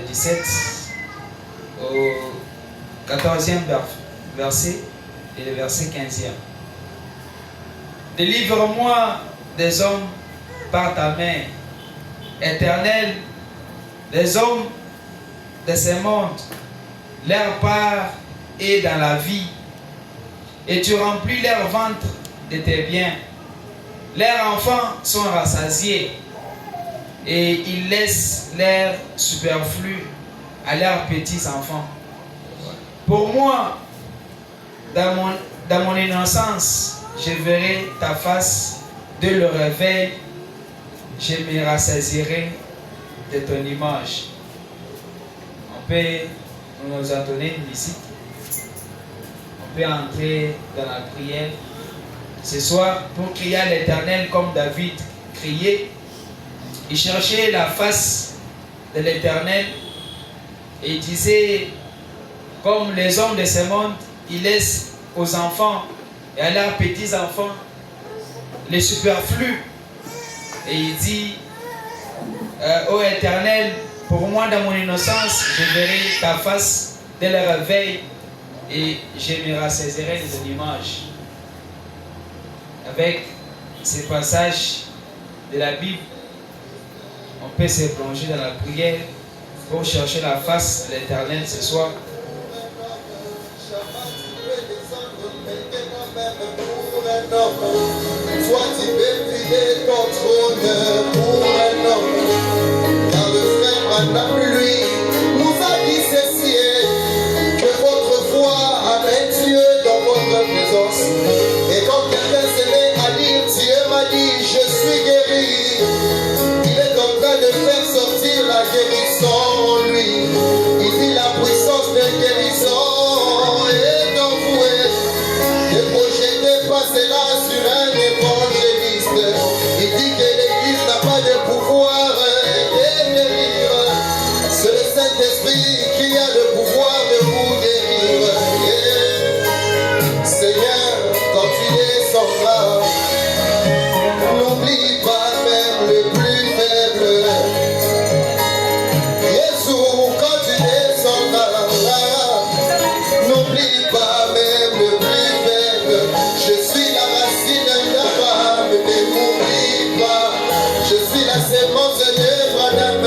17 au 14e verset et le verset 15e. Délivre-moi des hommes par ta main, Éternel, des hommes de ce monde. Leur part est dans la vie, et tu remplis leur ventre de tes biens. Leurs enfants sont rassasiés, et ils laissent leur superflu à leurs petits-enfants. Pour moi, dans mon innocence, je verrai ta face dès le réveil, je me rassasierai de ton image. On peut nous en donner une visite. On peut entrer dans la prière ce soir pour crier à l'Éternel comme David criait. Il cherchait la face de l'Éternel et il disait, comme les hommes de ce monde, ils laissent aux enfants et à leurs petits-enfants les superflus. Et il dit, ô Éternel, pour moi dans mon innocence, je verrai ta face dès le réveil et je me rassasirai de ton image. Avec ces passages de la Bible, on peut se plonger dans la prière pour chercher la face de l'Éternel ce soir. Toi tu peux prier ton trône pour un homme. Car le frère Branham, lui, nous a dit ceci, que votre foi amène Dieu dans votre présence. Et quand quelqu'un se met à dire, Dieu m'a dit, je suis guéri, il est en train de faire sortir la guérison en lui. Il dit la puissance de guérison est en vous. Ne projetez pas cela sur un évangéliste. Il dit que l'Église n'a pas de pouvoir de guérir. C'est le Saint-Esprit qui a le pouvoir de vous guérir. Seigneur, quand tu descendras, n'oublie pas même le plus faible. Jésus, quand tu descendras, n'oublie pas même le plus faible. Je suis la racine d'Abraham, ne m'oublie pas. Je suis la sémence de Branham, ne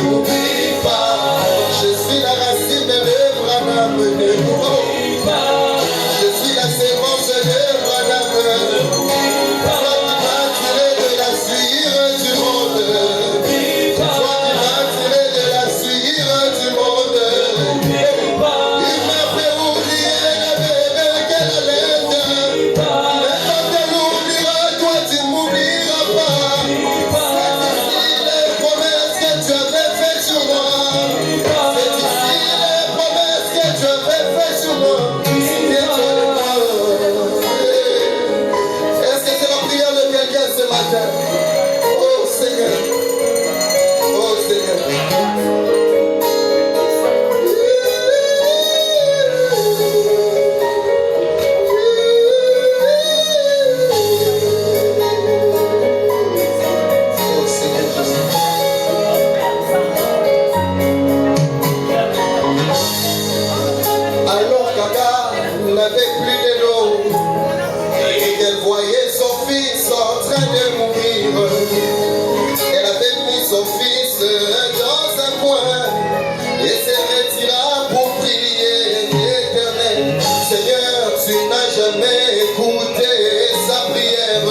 m'oublie pas. Je suis la racine de Branham, ne m'oublie pas. Je suis la sémence de Branham, ne m'oublie pas. Toi qui m'as tiré de la suire du monde, toi qui m'as tiré de la suire du monde, il m'a fait oublier la bébé qu'elle allait. Mais quand elle oubliera, toi tu ne m'oublieras pas. C'est ici les promesses que tu avais faites sur moi. C'est ici les promesses que tu avais faites sur moi. Est-ce que c'est la prière de quelqu'un ce matin? Oh Seigneur, oh Seigneur. Oh Seigneur Jésus. Alors qu'Agar n'avait plus de l'eau et qu'elle voyait son fils en train de mourir, elle avait mis son fils dans un coin et se retira pour prier l'Éternel. Seigneur, tu n'as jamais écouté sa prière.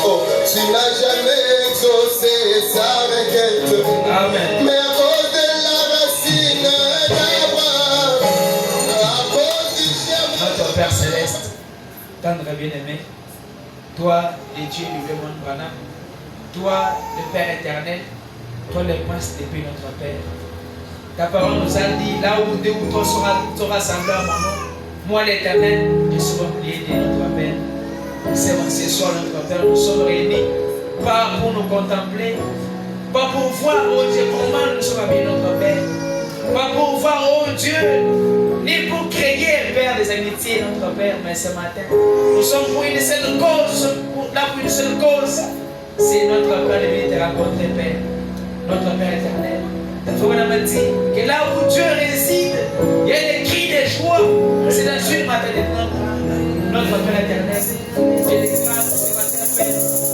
Oh, tu n'as jamais exaucé sa requête. Amen. Mais à cause de la racine d'Abraham, à cause du chien. Notre Père Céleste, tendre bien-aimé, toi, le Dieu du Léman Branham, toi, le Père éternel, toi, le prince depuis notre Père. Ta parole nous a dit, là où deux ou trois seront rassemblés à mon nom, moi, l'Éternel, je serai prié de notre Père. C'est ce soir, notre Père, nous sommes réunis, pas pour nous contempler, pas pour voir, oh Dieu, comment nous sommes habillés, notre Père, pas pour voir, oh Dieu, ni pour créer, Père, des amitiés, notre Père, mais ce matin, nous sommes pour une seule cause, là pour une seule cause, c'est notre Père de venir te rencontrer, Père, notre Père éternel. On m'a dit que là où Dieu réside, il y a des cris de joie. C'est dans une maternité. Notre Père éternel, Dieu des grâces, Père,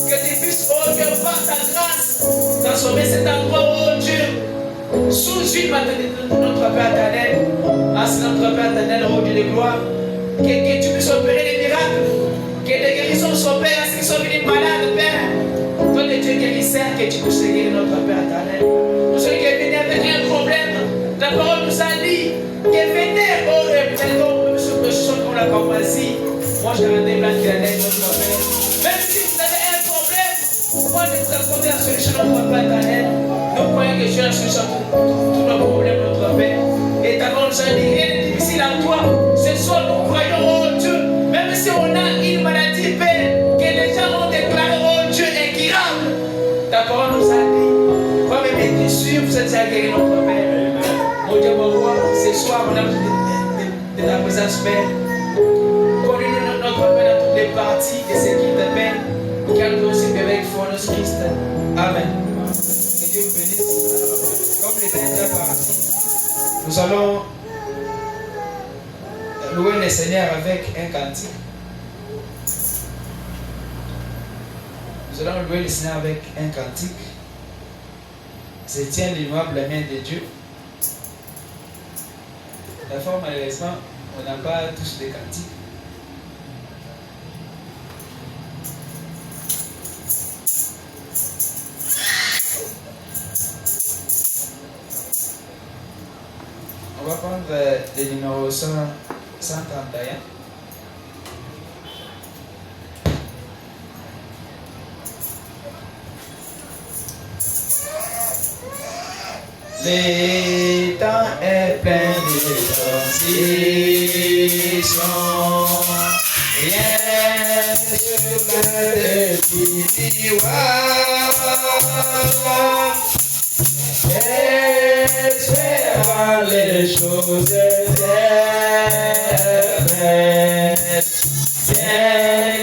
que tu puisses, oh Dieu, par ta grâce, transformer cet endroit, oh Dieu, sous une maternité. Notre Père éternel, notre Père éternel, oh Dieu de gloire, que tu puisses opérer des miracles, que les guérisons s'opèrent à ceux qui sont venus malades, Père. Toi, le Dieu guérisseur, que tu puisses guérir notre Père éternel. Pour ceux qui viennent avec un problème, la parole nous a dit que venez, oh Dieu, ce que qu'on a compris. Moi, je vais déblanquer la lettre de notre Père. Même si vous avez un problème, moi, je vous apporter la solution de notre Père éternel. Nous croyons que Dieu a la solution de tous nos problèmes, notre Père. Et ta parole nous a dit rien n'est difficile à toi. Ce soir, nous croyons, oh Dieu, même si on a une maladie, Père, que les gens ont déclaré, oh Dieu, incurable. Ta parole nous a dit, comme être sûr, vous êtes à guérir notre Père. Mon Dieu, mon roi, ce soir, on a besoin de ta présence, Père. Conduis-nous notre Père dans toutes les parties de ce qui t'appelle. Calme-nous aussi, Père, avec foi, notre Christ. Amen. Que Dieu vous bénisse. Comme les temps est déjà parti, nous allons louer le Seigneur avec un cantique. Nous allons louer le Seigneur avec un cantique. Je tiens l'immuable main de Dieu. La fois, malheureusement, on n'a pas tous des cantiques. On va prendre le numéro 131. Le temps est plein de transitions. Rien sur la définitoire. Espérant les choses éternelles. Tiens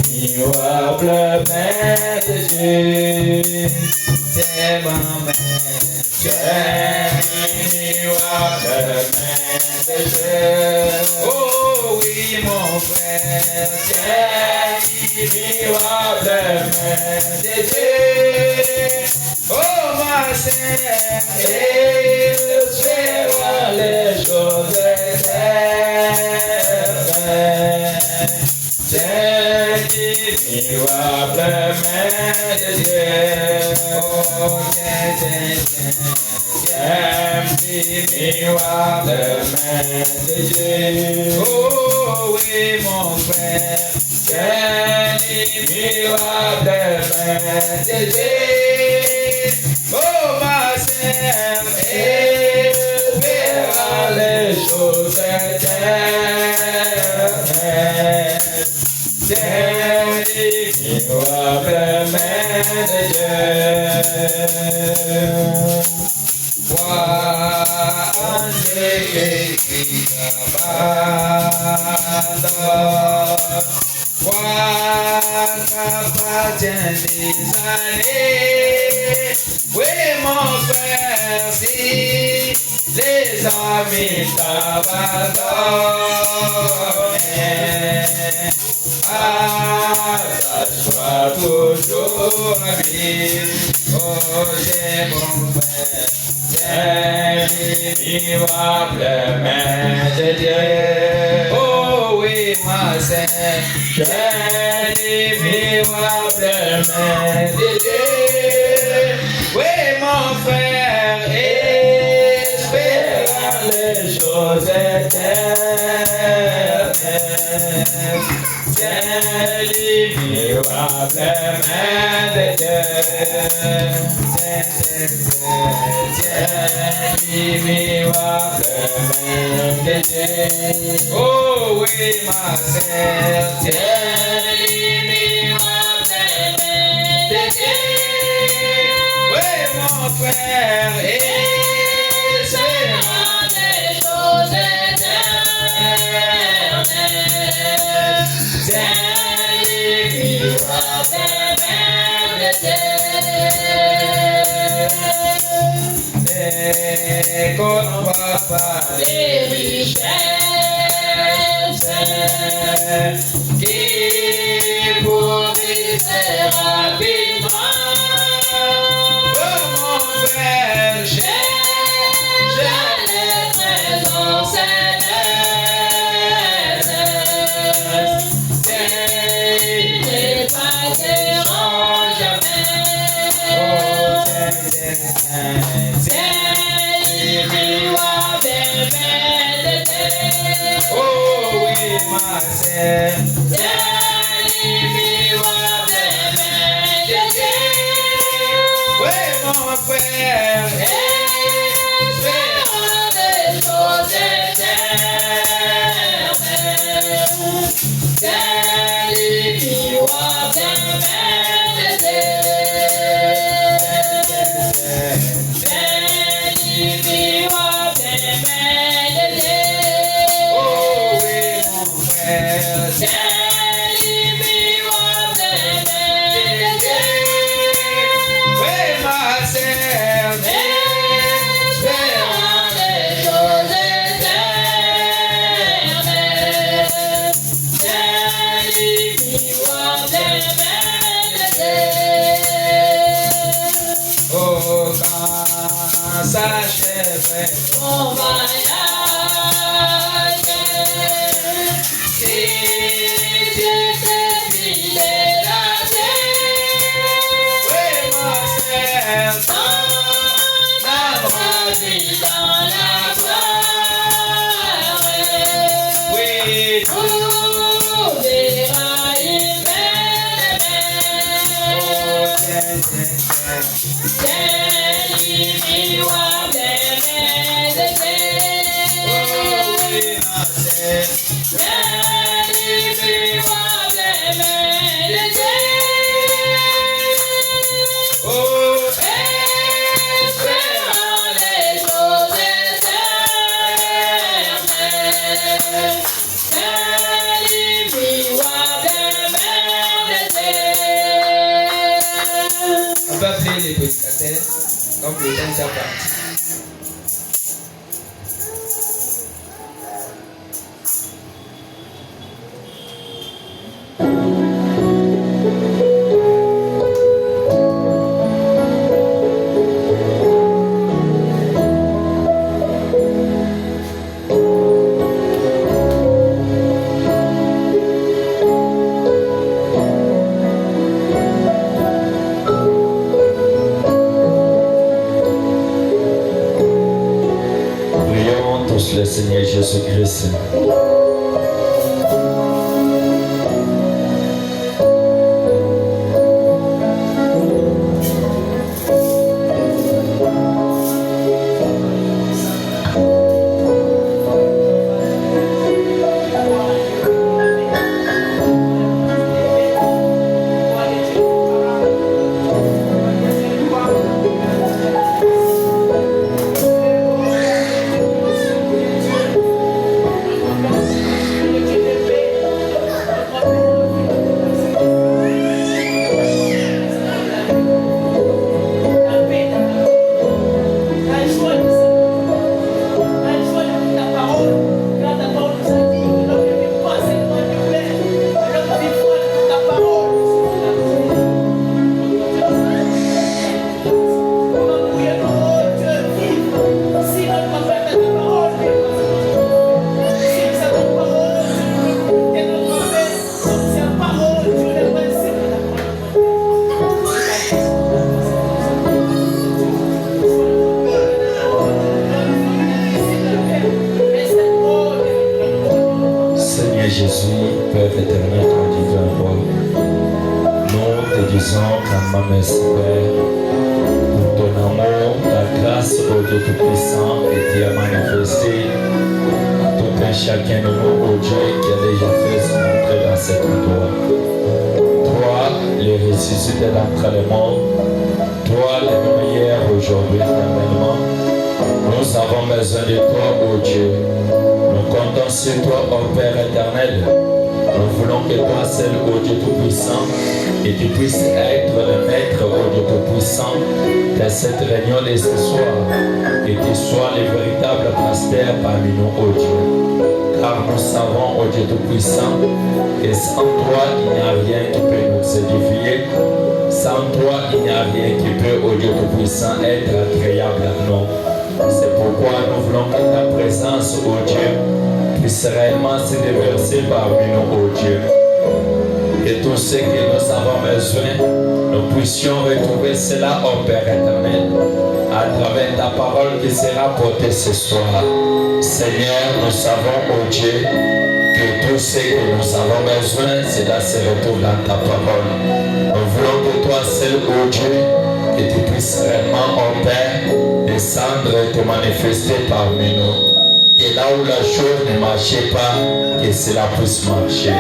l'immuable main de Dieu. Tiens ma main. Tiens l'immuable main de Dieu. Oh oui mon frère. Tiens l'immuable main de Dieu. Oh ma sœur, espérons les choses éternelles. Tiens l'immuable main de Dieu. Oh, tiens l'immuable main de Dieu. Oh oui mon frère, tiens l'immuable main de Dieu. Oh ma sœur, espérons les choses éternelles. Tiens l'immuable main de Dieu. Vois Dieu qui t'abandonne. Vois qu'appartient des années. Oui mon frère, si les amis t'abandonnent, attache-toi toujours à vivre. Oh j'ai mon frère, tiens l'immuable main de Dieu. Oh oui ma sœur, tiens l'immuable main de Dieu. Oui mon frère, espérons les choses éternelles. Tiens l'immuable main de Dieu. Tiens l'immuable main de Dieu. Oh oui ma sœur, tiens l'immuable main de Dieu. Oui mon frère, espérons les choses éternelles. Tiens l'immuable main de Dieu. ne comptera pas les richesses qui pourrissent rapidement. Oh mon frère, j'ai les trésors célestes. Ils ne passeront jamais. Oh, oh oui, ma sœur. Oui, mon frère. Espérons des choses éternelles. C'est lui qui va t'aimer. On voyage, si tu sais fidèle à Dieu, oui ma sœur, dans vie dans la gloire, oui, tu verras une belle mère. C'est lui on va appeler les prédicateurs, donc le temps est parti. Le Seigneur Jésus-Christ. Jésus, Père éternel, ton divin roi, nous te disons grandement merci, Père, pour ton amour, ta grâce, ô Dieu Tout-Puissant, et tu as manifesté à tout un chacun de nous, ô Dieu, qui a déjà fait son entrée dans cet endroit. Toi, le ressuscité d'entre les morts, toi, le même hier, aujourd'hui, éternellement, nous avons besoin de toi, ô Dieu. Nous comptons sur toi, ô Père éternel. Nous voulons que toi seul, ô Dieu Tout-Puissant, et tu puisses être le maître, ô Dieu Tout-Puissant, de cette réunion de ce soir, et tu sois le véritable pasteur parmi nous, ô Dieu. Car nous savons, ô Dieu Tout-Puissant, que sans toi, il n'y a rien qui peut nous édifier. Sans toi, il n'y a rien qui peut, ô Dieu Tout-Puissant, être agréable à nous. C'est pourquoi nous voulons que ta présence, ô Dieu, puisse réellement se déverser parmi nous, ô Dieu. Que tout ce que nous avons besoin, nous puissions retrouver cela, ô Père éternel, à travers ta parole qui sera portée ce soir. Seigneur, nous savons, ô Dieu, que tout ce que nous avons besoin, cela se retrouve dans ta parole. Nous voulons que toi seul, ô Dieu, que tu puisses réellement, ô Père, descendre et te manifester parmi nous. Et là où la chose ne marchait pas, que cela puisse marcher.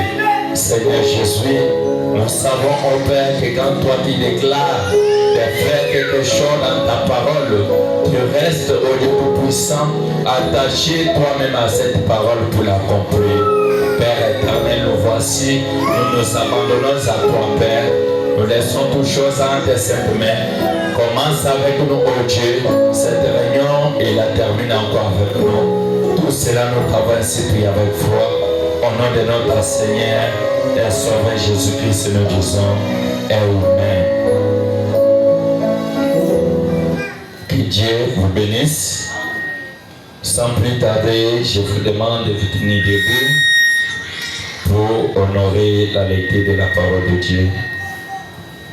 Seigneur Jésus, nous savons, ô Père, que quand toi tu déclares de faire quelque chose dans ta parole, tu restes, ô Dieu Tout-Puissant, attaché toi-même à cette parole pour l'accomplir. Père éternel, nous voici, nous nous abandonnons à toi, Père. Nous laissons toutes choses en tes saintes mains. Commence avec nous, ô Dieu, cette réunion et la termine encore avec nous. Tout cela nous t'avons ainsi prié avec foi. Au nom de notre Seigneur et Sauveur Jésus-Christ, nous disons Amen. Que Dieu vous bénisse. Sans plus tarder, je vous demande de vous tenir debout pour honorer la lecture de la parole de Dieu.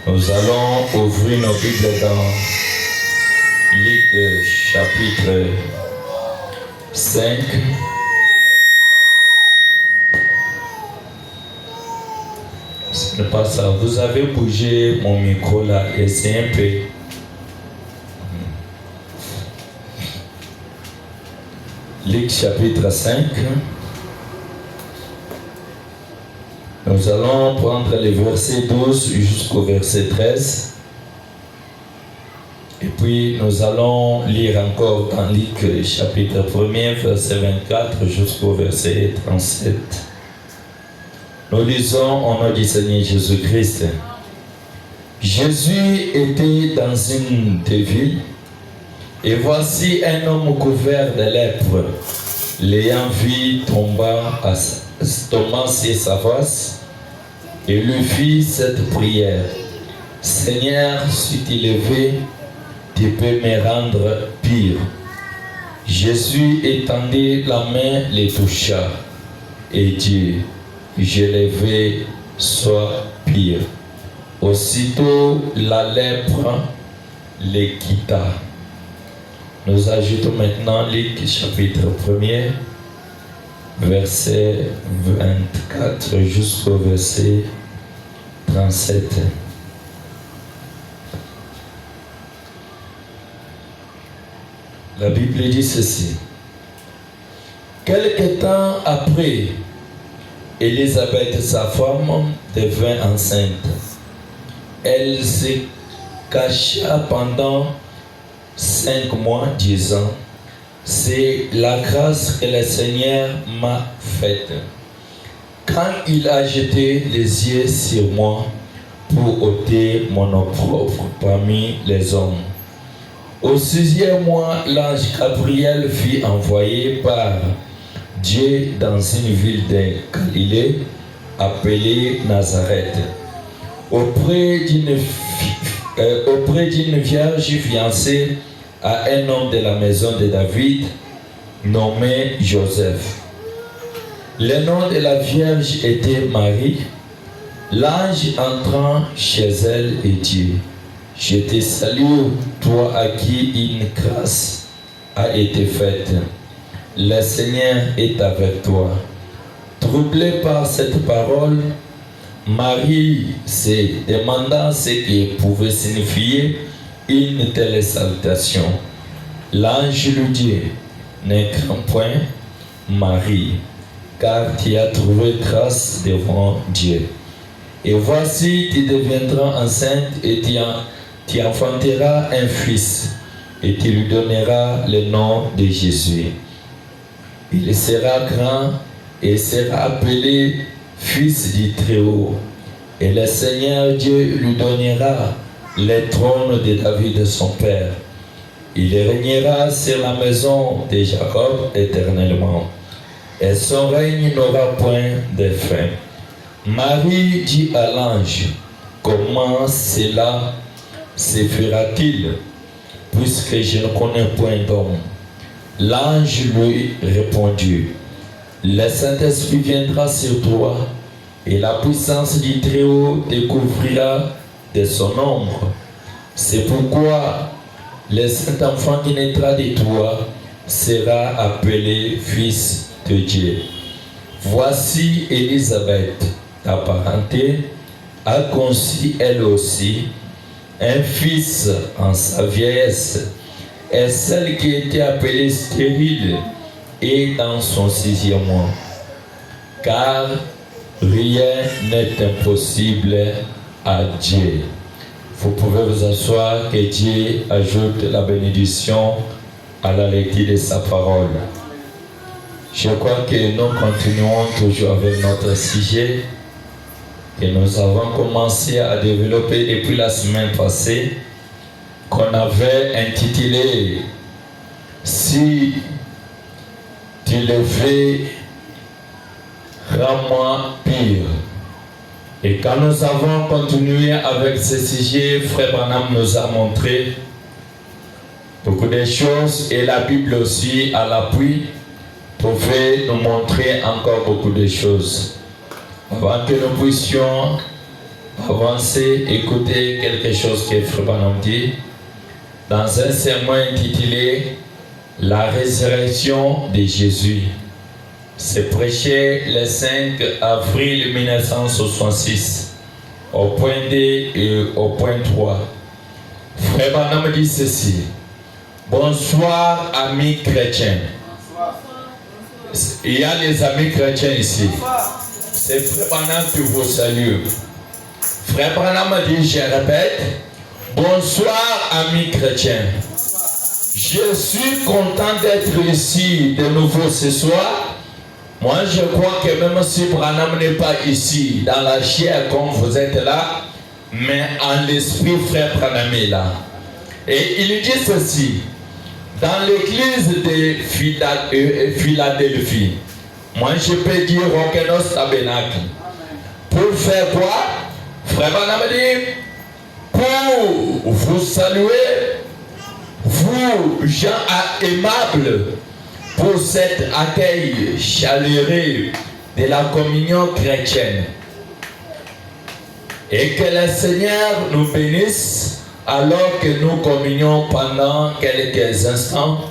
Nous allons ouvrir nos Bibles dans Luc chapitre 5. Ce n'est pas ça. Vous avez bougé mon micro là, essayez un peu. Luc chapitre 5. Nous allons prendre les versets 12 jusqu'au verset 13. Et puis nous allons lire encore dans Luc chapitre 1er, verset 24 jusqu'au verset 37. Nous lisons au nom du Seigneur Jésus-Christ. Jésus était dans une des villes, et voici un homme couvert de lèpre. L'ayant vu tomba sur sa face et lui fit cette prière. Seigneur, si tu levé, tu peux me rendre pire. Jésus étendit la main, les toucha et dit, je levé, sois pire. Aussitôt la lèpre les quitta. Nous ajoutons maintenant Luc chapitre 1er, verset 24 jusqu'au verset 37. La Bible dit ceci. Quelque temps après, Élisabeth, sa femme, devint enceinte. Elle se cacha pendant 5 mois, disant, c'est la grâce que le Seigneur m'a faite. Quand il a jeté les yeux sur moi pour ôter mon opprobre parmi les hommes. Au 6e mois, l'ange Gabriel fut envoyé par Dieu dans une ville de Galilée appelée Nazareth, auprès d'une vierge fiancée à un homme de la maison de David nommé Joseph. Le nom de la vierge était Marie. L'ange entrant chez elle et dit, je te salue, toi à qui une grâce a été faite. Le Seigneur est avec toi. Troublée par cette parole, Marie se demanda ce que pouvait signifier une telle salutation. L'ange lui dit, ne crains point, Marie, car tu as trouvé grâce devant Dieu. Et voici, tu deviendras enceinte et tu enfanteras un fils, et tu lui donneras le nom de Jésus. Il sera grand et sera appelé fils du Très-Haut. Et le Seigneur Dieu lui donnera les trônes de David son père. Il régnera sur la maison de Jacob éternellement. Et son règne n'aura point de fin. Marie dit à l'ange, comment cela se fera-t-il, puisque je ne connais point d'homme? L'ange lui répondit, le Saint-Esprit viendra sur toi, et la puissance du Très-Haut te couvrira de son ombre. C'est pourquoi le Saint-Enfant qui naîtra de toi sera appelé Fils de Dieu. Voici Élisabeth, ta parenté, a conçu elle aussi un fils en sa vieillesse, et celle qui était appelée stérile est dans son 6e mois. Car rien n'est impossible à Dieu. Vous pouvez vous asseoir, que Dieu ajoute la bénédiction à la lecture de sa parole. Je crois que nous continuons toujours avec notre sujet que nous avons commencé à développer depuis la semaine passée, qu'on avait intitulé « Si tu le fais, rends-moi pire ». Et quand nous avons continué avec ce sujet, Frère Branham nous a montré beaucoup de choses et la Bible aussi à l'appui pouvait nous montrer encore beaucoup de choses. Avant que nous puissions avancer, écouter quelque chose que Frère Branham dit dans un sermon intitulé « La résurrection de Jésus ». C'est prêché le 5 avril 1966, au point D et au point 3. Frère Branham dit ceci. Bonsoir, amis chrétiens. Il y a les amis chrétiens ici. C'est Frère Branham qui vous salue. Frère Branham dit, je répète, bonsoir, amis chrétiens. Je suis content d'être ici de nouveau ce soir. Moi, je crois que même si Branham n'est pas ici, dans la chair comme vous êtes là, mais en l'esprit, Frère Branham est là. Et il dit ceci, dans l'église de Philadelphie, moi je peux dire Rokenos Tabernacle. Pour faire quoi? Frère Branham dit, pour vous saluer, vous, gens aimables, pour cet accueil chaleureux de la communion chrétienne. Et que le Seigneur nous bénisse alors que nous communions pendant quelques instants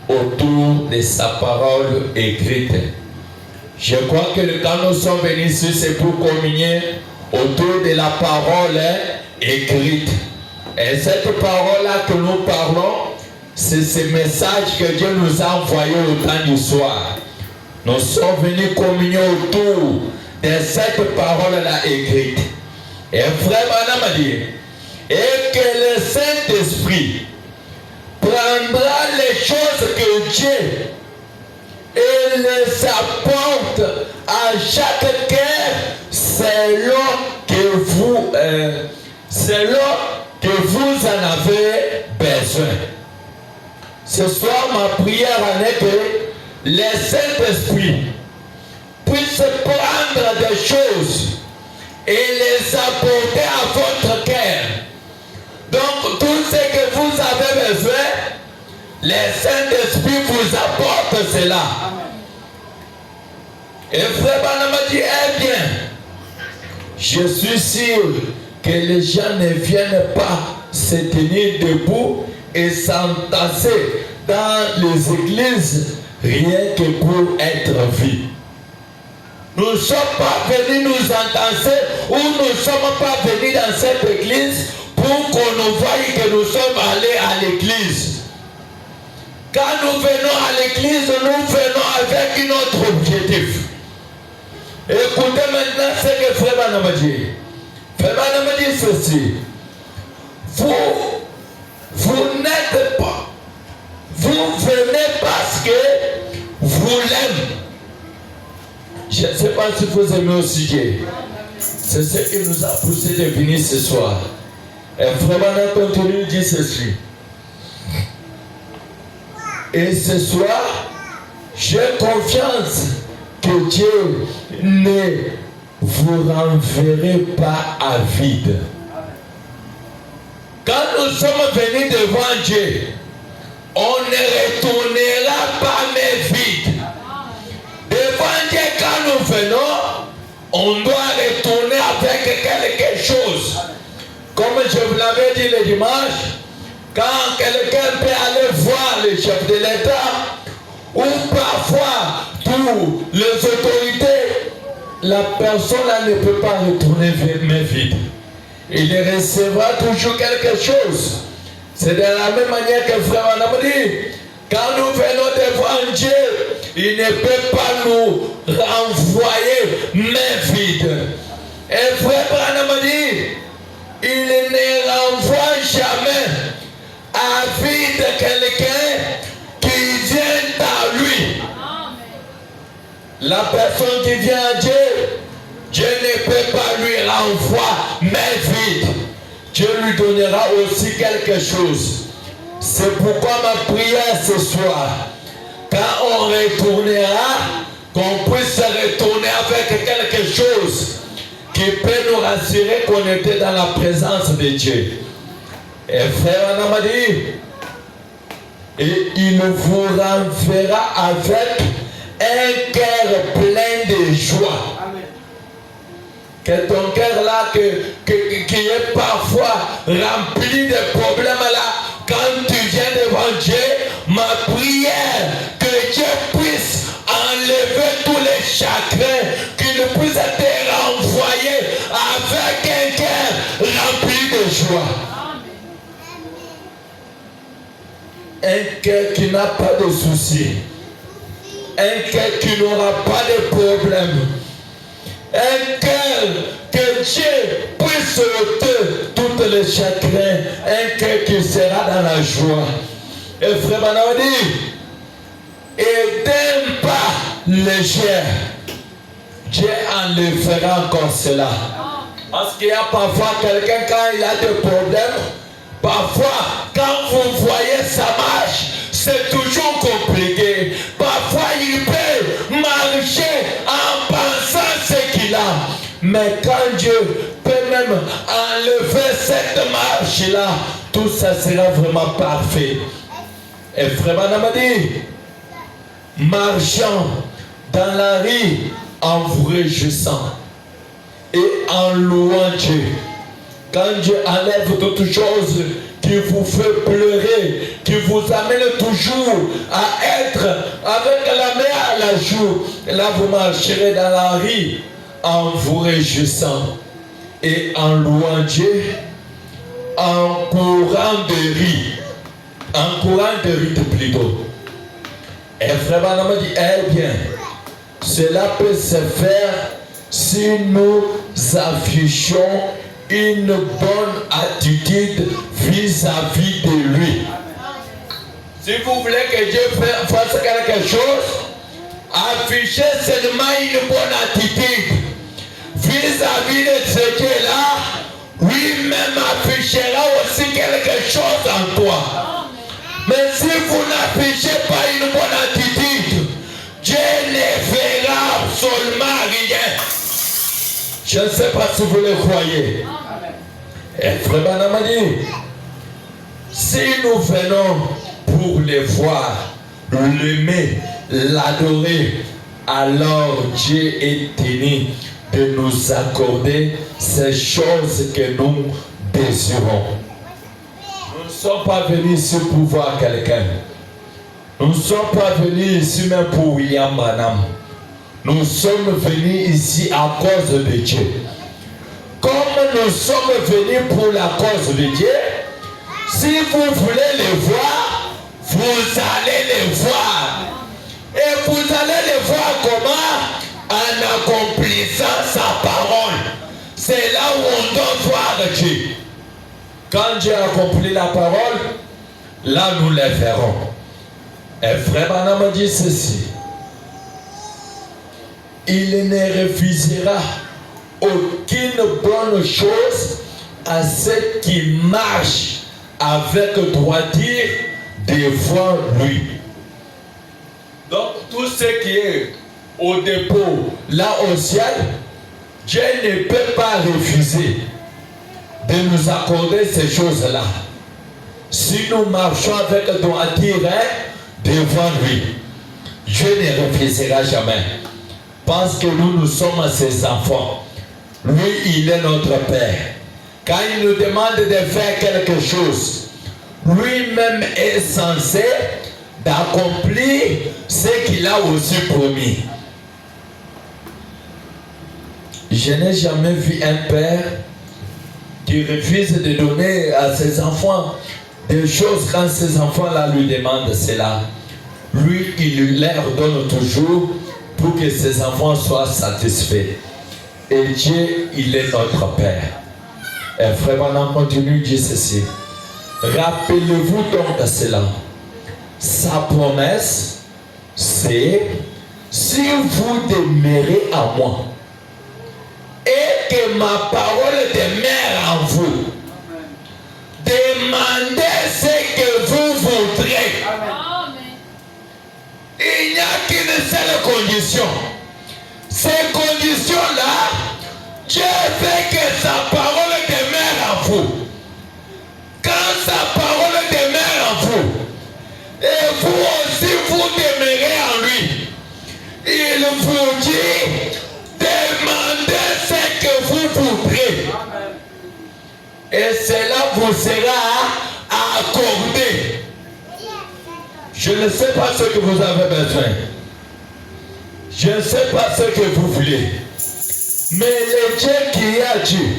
autour de sa parole écrite. Je crois que quand nous sommes venus ici, c'est pour communier autour de la parole écrite. Et cette parole-là que nous parlons, c'est ce message que Dieu nous a envoyé au temps du soir. Nous sommes venus communier autour de cette parole-là écrite. Et Frère Branham a dit, et que le Saint-Esprit prendra les choses que Dieu et les apporte à chaque cœur selon que vous en avez besoin. Ce soir, ma prière en est que le Saint-Esprit puisse prendre des choses et les apporter à votre cœur. Donc, tout ce que vous avez besoin, le Saint-Esprit vous apporte cela. Et Frère Branham a dit, eh bien, je suis sûr que les gens ne viennent pas se tenir debout et s'entasser dans les églises rien que pour être vus. Nous ne sommes pas venus nous entasser ou nous ne sommes pas venus dans cette église pour qu'on nous voie que nous sommes allés à l'église. Quand nous venons à l'église, nous venons avec un autre objectif. Écoutez maintenant ce que Frère Branham dit. Frère Branham dit ceci. Vous n'êtes pas. Vous venez parce que vous l'aimez. Je Je ne sais pas si vous aimez aussi Dieu. C'est ce qui nous a poussé de venir ce soir. Et vraiment, on continue de dire ceci. Et ce soir, j'ai confiance que Dieu ne vous renverra pas à vide. Quand nous sommes venus devant Dieu, on ne retournera pas mais vide. Devant Dieu, quand nous venons, on doit retourner avec quelque chose. Comme je vous l'avais dit le dimanche, quand quelqu'un peut aller voir le chef de l'État, ou parfois tous les autorités, la personne là ne peut pas retourner mais vide. Il recevra toujours quelque chose. C'est de la même manière que frère Anam dit, quand nous venons devant Dieu, il ne peut pas nous renvoyer main vide. Et frère Anam dit, il ne renvoie jamais à vide quelqu'un qui vient à lui. La personne qui vient à Dieu, Dieu ne peut pas lui renvoyer main vide. Dieu lui donnera aussi quelque chose. C'est pourquoi ma prière ce soir, quand on retournera, qu'on puisse retourner avec quelque chose qui peut nous rassurer qu'on était dans la présence de Dieu. Et frère Anamadi, et il vous renverra avec un cœur plein de joie. Que ton cœur là, qui est parfois rempli de problèmes là, quand tu viens devant Dieu, ma prière, que Dieu puisse enlever tous les chagrins, qu'il puisse te renvoyer avec un cœur rempli de joie. Un cœur qui n'a pas de soucis, un cœur qui n'aura pas de problèmes, un cœur que Dieu puisse ôter tous les chagrins, un cœur qui sera dans la joie. Et frère Manawadi, et d'un pas léger, Dieu enlèvera encore cela. Parce qu'il y a parfois quelqu'un, quand il a des problèmes, parfois quand vous voyez sa marche, c'est toujours compliqué. Parfois il peut marcher en pensant ce qu'il a. Mais quand Dieu peut même enlever cette marche-là, tout ça sera vraiment parfait. Et frère Manamadi, marchant dans la rue en vous réjouissant et en louant Dieu. Quand Dieu enlève toute chose qui vous fait pleurer, qui vous amène toujours à être avec la main à la joue, là vous marcherez dans la rue en vous réjouissant et en louant Dieu, en courant de rire, plutôt. Et frère Banama dit, eh bien, cela peut se faire si nous affichons une bonne attitude vis-à-vis de lui. Si vous voulez que Dieu fasse quelque chose, affichez seulement une bonne attitude vis-à-vis de ce Dieu-là. Lui-même affichera aussi quelque chose en toi. Mais si vous n'affichez pas une bonne attitude, Dieu ne fera absolument rien. Je ne sais pas si vous le croyez. Et frère Banama dit, si nous venons pour le voir, l'aimer, l'adorer, alors Dieu est tenu de nous accorder ces choses que nous désirons. Nous ne sommes pas venus ici pour voir quelqu'un. Nous ne sommes pas venus ici même pour William Branham. Nous sommes venus ici à cause de Dieu. Comme nous sommes venus pour la cause de Dieu, si vous voulez les voir, vous allez les voir. Et vous allez les voir comment? En accomplissant sa parole. C'est là où on doit voir Dieu. Quand Dieu accomplit la parole, là nous les verrons. Et frère Branham dit ceci. il ne refusera aucune bonne chose à ceux qui marchent avec droiture devant lui. Donc tout ce qui est au dépôt, là au ciel, Dieu ne peut pas refuser de nous accorder ces choses-là. Si nous marchons avec droiture devant lui, Dieu ne refusera jamais. Parce que nous sommes ses enfants. Lui, il est notre Père. Quand il nous demande de faire quelque chose, lui-même est censé d'accomplir ce qu'il a aussi promis. Je n'ai jamais vu un père qui refuse de donner à ses enfants des choses quand ses enfants-là lui demandent cela. Lui, il leur donne toujours pour que ses enfants soient satisfaits. Et Dieu, il est notre Père. Et frère, on continue de dire ceci. Rappelez-vous donc de cela. Sa promesse, c'est si vous demeurez en moi et que ma parole demeure en vous, demandez ce que vous voudrez. Il n'y a qu'une seule condition. Ces conditions-là, Dieu veut que sa parole demeure en vous. Quand sa parole demeure en vous, et vous aussi vous demeurez en lui, il vous dit, demandez ce que vous voudrez. Et cela vous sera accordé. Je ne sais pas ce que vous avez besoin. Je ne sais pas ce que vous voulez. Mais le Dieu qui a dit,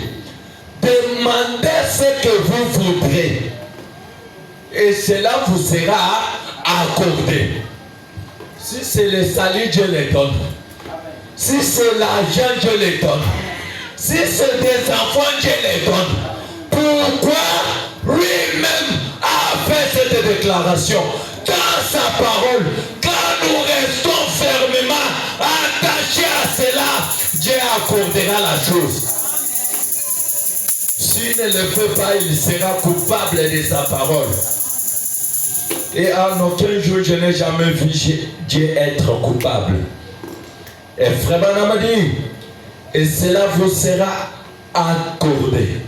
demandez ce que vous voudrez. Et cela vous sera accordé. Si c'est le salut, Dieu le donne. Si c'est l'argent, Dieu le donne. Si c'est des enfants, Dieu les donne. Pourquoi lui-même a fait cette déclaration? Dans sa parole, quand nous restons fermement attachés à cela, Dieu accordera la chose. S'il ne le fait pas, il sera coupable de sa parole. Et en aucun jour, je n'ai jamais vu Dieu être coupable. Et frère Branham dit, et cela vous sera accordé.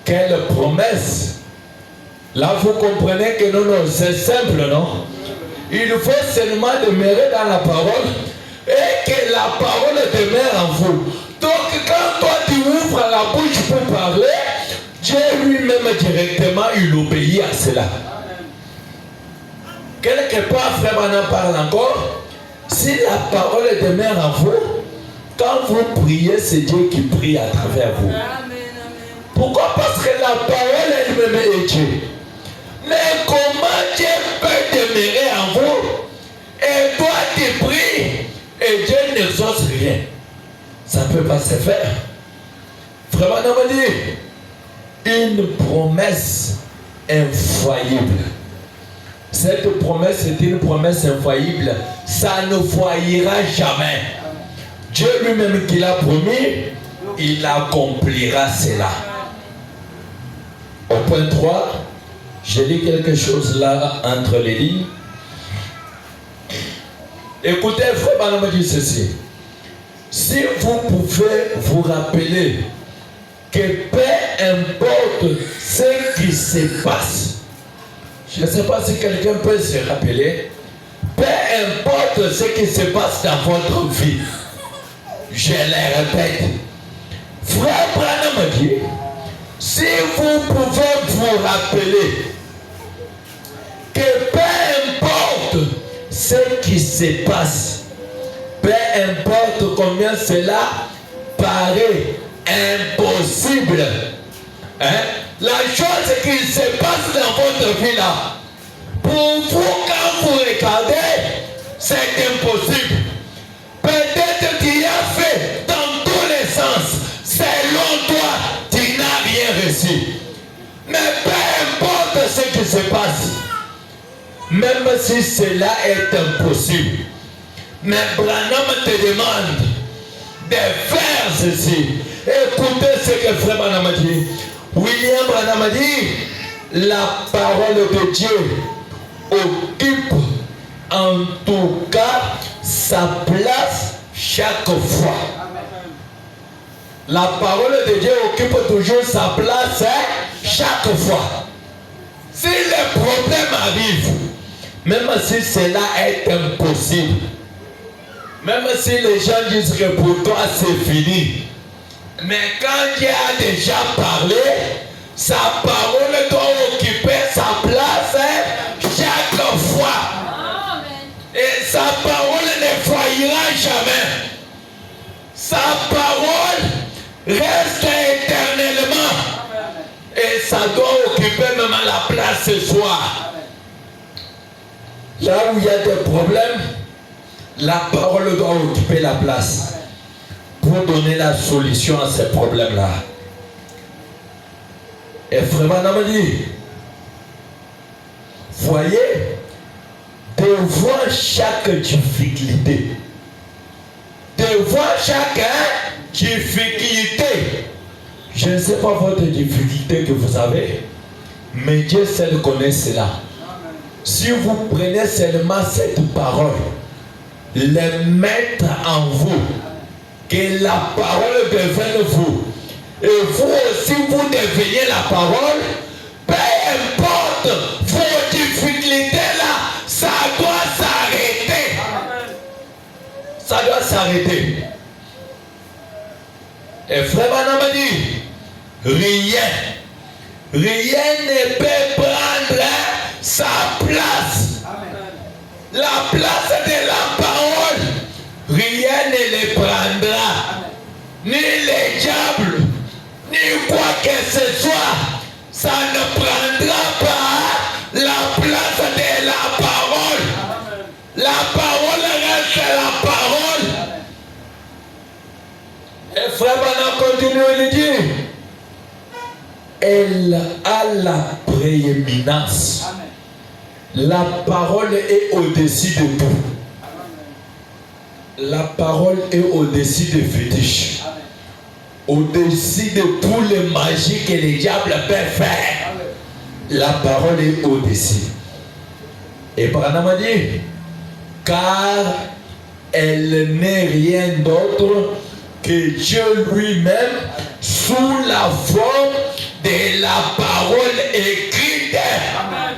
Quelle promesse! Là, vous comprenez que non, c'est simple, non? Il faut seulement demeurer dans la parole et que la parole demeure en vous. Donc, quand toi tu ouvres la bouche pour parler, Dieu lui-même directement, il obéit à cela. Quelque part, frère Branham parle encore. Si la parole demeure en vous, quand vous priez, c'est Dieu qui prie à travers vous. Pourquoi? Parce que la parole elle-même est Dieu. Mais comment Dieu peut demeurer en vous et toi tu pries et Dieu n'exauce rien? Ça ne peut pas se faire. Frère Branham dit une promesse infaillible. Cette promesse est une promesse infaillible. Ça ne faillira jamais. Dieu lui-même qui l'a promis, il accomplira cela. Au point 3, je lis quelque chose là entre les lignes. Écoutez, frère Branham dit ceci. Si vous pouvez vous rappeler que peu importe ce qui se passe, je ne sais pas si quelqu'un peut se rappeler, peu importe ce qui se passe dans votre vie, je le répète, frère Branham dit, si vous pouvez vous rappeler que peu importe ce qui se passe, peu importe combien cela paraît impossible, la chose qui se passe dans votre vie là, pour vous quand vous regardez, c'est impossible. Peut-être tu as fait dans tous les sens, selon toi, tu n'as rien reçu. Mais peu importe ce qui se passe, même si cela est impossible, mais Branham te demande, de faire ceci. Écoutez ce que Frère Branham a dit. William Branham a dit, la parole de Dieu occupe en tout cas sa place chaque fois. La parole de Dieu occupe toujours sa place chaque fois. Si les problèmes arrivent, même si cela est impossible, même si les gens disent que pour toi c'est fini, mais quand Dieu a déjà parlé, sa parole doit occuper sa place chaque fois. Et sa parole ne faillira jamais. Sa parole reste éternellement. Et ça doit occuper même la place ce soir. Là où il y a des problèmes, la parole doit occuper la place pour donner la solution à ces problèmes-là. Et Frère Branham dit, voyez, devant chaque difficulté, je ne sais pas votre difficulté que vous avez, mais Dieu seul connaît cela. Si vous prenez seulement cette parole, les mettre en vous, que la parole devienne vous, et vous aussi vous deveniez la parole, peu importe vos difficultés là, ça doit s'arrêter. Ça doit s'arrêter. Et Frère Branham dit, rien ne peut prendre sa place. La place de la parole, rien ne le prendra. Ni les diables, ni quoi que ce soit, ça ne prendra pas la place de la parole. La parole reste la parole. Et Frère Branham continue à le dire. Elle a la prééminence. La parole est au-dessus de tout. La parole est au-dessus des fétiches. Au-dessus de tous les magies que les diables peuvent faire. La parole est au-dessus. Et Branham a dit, car elle n'est rien d'autre que Dieu lui-même sous la forme de la parole écrite. Amen.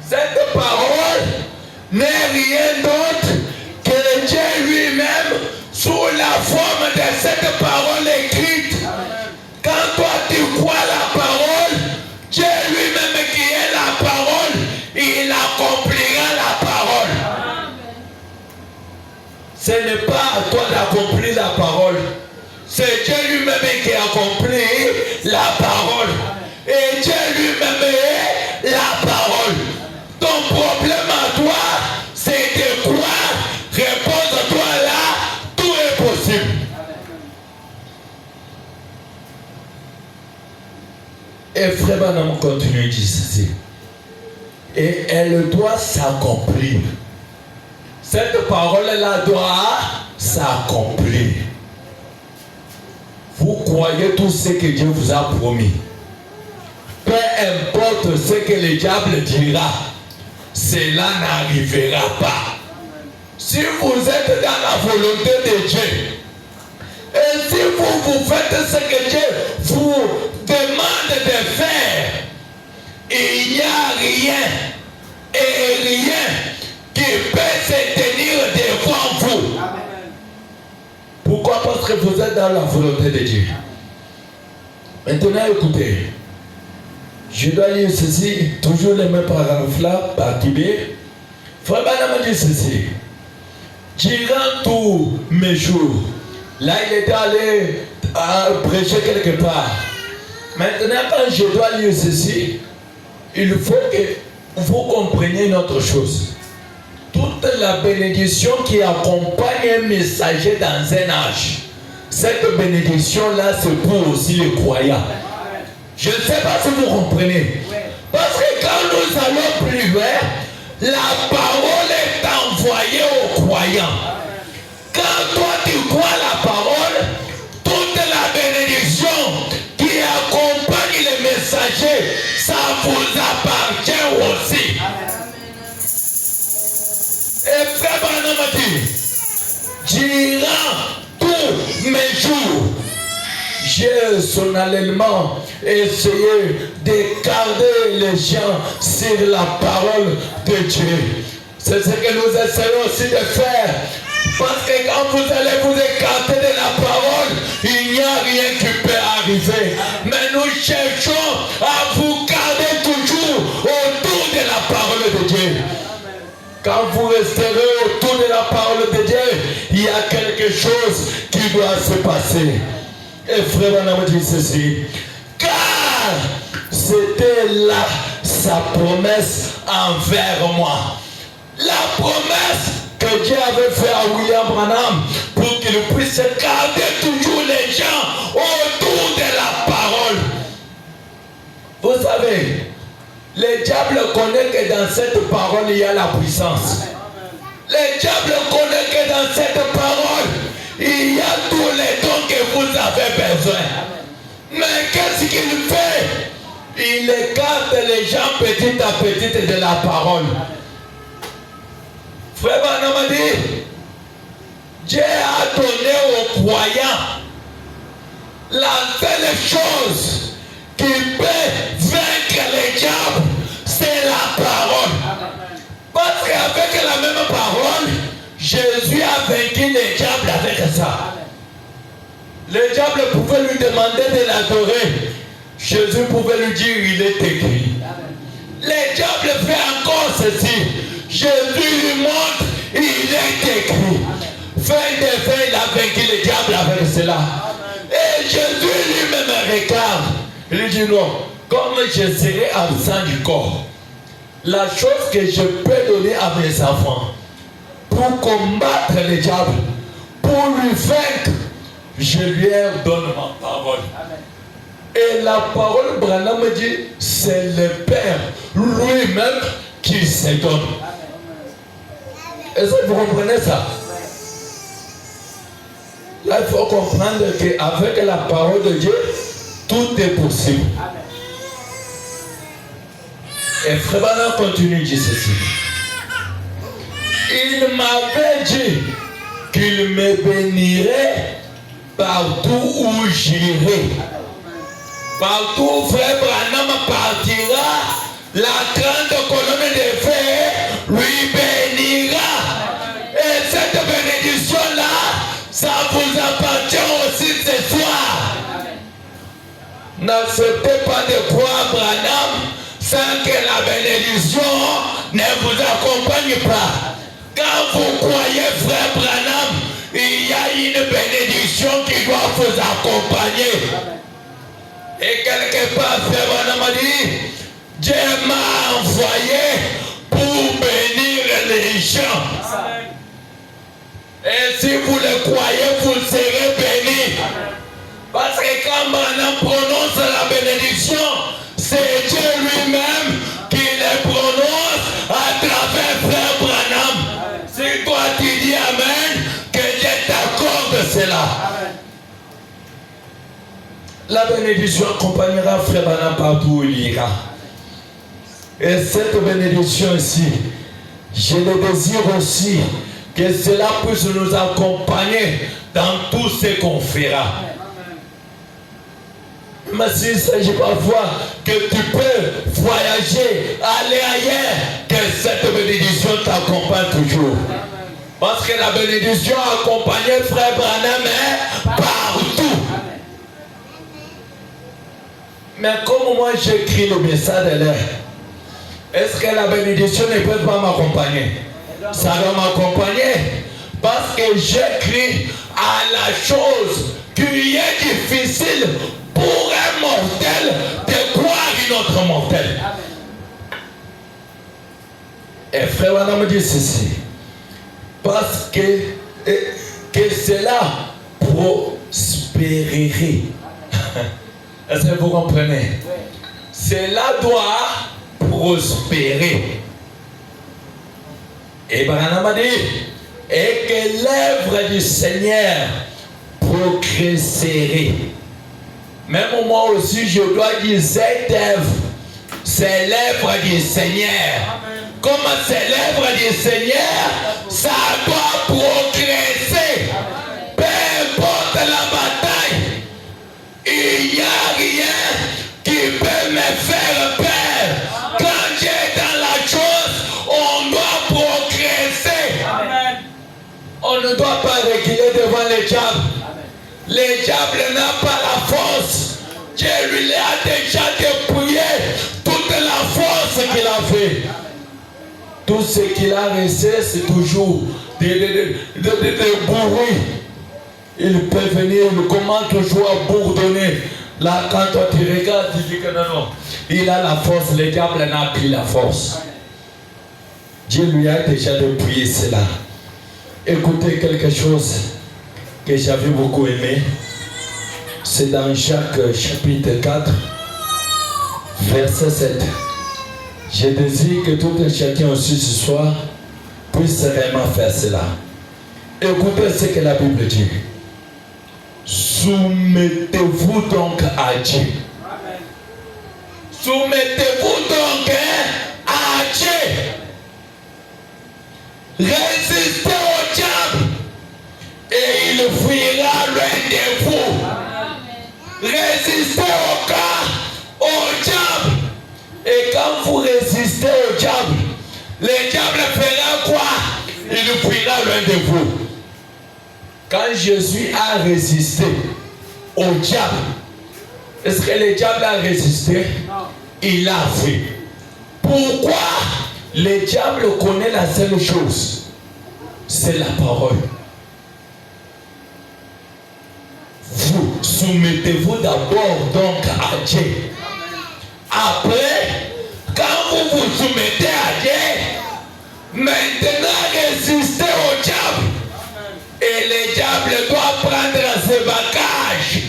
Cette parole n'est rien d'autre que Dieu lui-même sous la forme de cette parole écrite. Amen. Quand toi tu crois la parole, Dieu lui-même qui est la parole, il accomplira la parole. Amen. Ce n'est pas à toi d'accomplir la parole. C'est Dieu lui-même qui accomplit la parole. Et Dieu lui-même est la parole. Ton problème à toi, c'est de croire. Repose-toi là, tout est possible. Et Frère Branham continue de dire ceci. Et elle doit s'accomplir. Cette parole-là doit s'accomplir. Vous croyez tout ce que Dieu vous a promis. Peu importe ce que le diable dira, cela n'arrivera pas. Si vous êtes dans la volonté de Dieu, et si vous faites ce que Dieu vous demande de faire, il n'y a rien et rien qui peut se tenir devant vous. Amen. Pourquoi? Parce que vous êtes dans la volonté de Dieu. Maintenant, écoutez. Je dois lire ceci, toujours les mêmes paragraphes là, par Tibet. Frère Branham dit ceci. Durant tous mes jours, là il était allé prêcher quelque part. Maintenant, quand je dois lire ceci, il faut que vous compreniez une autre chose. Toute la bénédiction qui accompagne un messager dans un âge, cette bénédiction-là, c'est pour aussi les croyants. Je ne sais pas si vous comprenez. Parce que quand nous allons plus loin, la parole est envoyée aux croyants. Quand toi tu crois la durant tous mes jours. J'ai solennellement essayé de garder les gens sur la parole de Dieu. C'est ce que nous essayons aussi de faire. Parce que quand vous allez vous écarter de la parole, il n'y a rien qui peut arriver. Mais nous cherchons à vous garder toujours autour de la parole de Dieu. Quand vous resterez autour de la parole de Dieu, il y a quelque chose qui doit se passer. Et frère Branham dit ceci, car c'était là sa promesse envers moi. La promesse que Dieu avait fait à William Branham pour qu'il puisse garder toujours les gens autour de la parole. Vous savez, le diable connaît que dans cette parole il y a la puissance. Le diable connaît que dans cette parole il y a tous les dons que vous avez besoin. Mais qu'est-ce qu'il fait? Il écarte les gens petit à petit de la parole. Frère Branham dit, Dieu a donné aux croyants la seule chose qui peut vaincre les diables, c'est la parole. Parce qu'avec la même parole, Jésus a vaincu les diables avec ça. Les diables pouvaient lui demander de l'adorer. Jésus pouvait lui dire, il est écrit. Les diables fait encore ceci. Jésus lui montre, il est écrit. Fin de fin, il a vaincu les diables avec cela. Et Jésus lui-même regarde. Il lui dit non, comme je serai absent du corps, la chose que je peux donner à mes enfants pour combattre les diables, pour lui vaincre, je lui donne ma parole. Et la parole, Branham me dit, c'est le Père lui-même qui se donne. Est-ce que vous comprenez ça? Là, il faut comprendre qu'avec la parole de Dieu, tout est possible. Et Frère Branham continue de dire ceci. Il m'avait dit qu'il me bénirait partout où j'irai. Partout où Frère Branham partira, la grande colonne de feu lui bénira. Et cette bénédiction-là, ça vous appartient aussi ce soir. N'acceptez pas de croire Branham sans que la bénédiction ne vous accompagne pas. Quand vous croyez Frère Branham, il y a une bénédiction qui doit vous accompagner. Et quelque part, Frère Branham a dit, Dieu m'a envoyé pour bénir les gens. Et si vous le croyez, vous serez bénis. Parce que quand Branham prononce la bénédiction, c'est Dieu lui-même qui le prononce à travers Frère Branham. Si toi tu dis Amen, que Dieu t'accorde cela. La bénédiction accompagnera Frère Branham partout où il ira. Et cette bénédiction ici, je le désire aussi que cela puisse nous accompagner dans tout ce qu'on fera. Mais s'il s'agit parfois que tu peux voyager, aller ailleurs, que cette bénédiction t'accompagne toujours. Parce que la bénédiction accompagnée Frère Branham est partout. Mais comme moi j'écris le message de l'air, est-ce que la bénédiction ne peut pas m'accompagner? Ça doit m'accompagner parce que j'écris à la chose qui est difficile pour un mortel de croire une autre mortel. Et Frère Branham me dit ceci, parce que cela prospérerait. Est-ce que vous comprenez? Cela doit prospérer. Et Branham a dit, et que l'œuvre du Seigneur progresserait. Même moi aussi, je dois dire cette œuvre, c'est l'œuvre du Seigneur. Amen. Comme c'est l'œuvre du Seigneur, ça doit progresser. On ne doit pas reculer devant le diable. Le diable n'a pas la force. Dieu lui a déjà dépouillé toute la force qu'il a fait. Tout ce qu'il a resté, c'est toujours des bruits. Il peut venir, il commence toujours à bourdonner. Là, quand toi tu regardes, tu dis que non. Il a la force, le diable n'a plus la force. Dieu lui a déjà dépouillé cela. Écoutez quelque chose que j'avais beaucoup aimé. C'est dans Jacques chapitre 4, verset 7. Je désire que tout et chacun aussi ce soir puisse réellement faire cela. Écoutez ce que la Bible dit. Soumettez-vous donc à Dieu. Soumettez-vous donc à Dieu. Résistez au diable et il fuira loin de vous. Résistez au diable. Et quand vous résistez au diable, le diable fera quoi? Il fuira loin de vous. Quand Jésus a résisté au diable, est-ce que le diable a résisté? Non. Il a fui. Pourquoi? Le diable connaît la seule chose, c'est la parole. Vous soumettez-vous d'abord donc à Dieu. Après, quand vous vous soumettez à Dieu, maintenant résistez au diable. Et le diable doit prendre ses bagages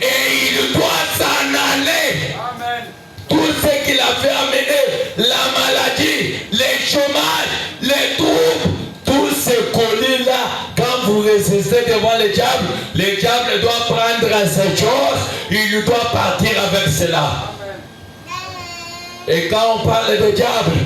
et il doit s'en aller. Amen. Tout ce qu'il a fait amener, la maladie, les chômages, les troubles, tous ces colis-là, quand vous résistez devant le diable doit prendre ces choses, il doit partir avec cela. Et quand on parle de diable,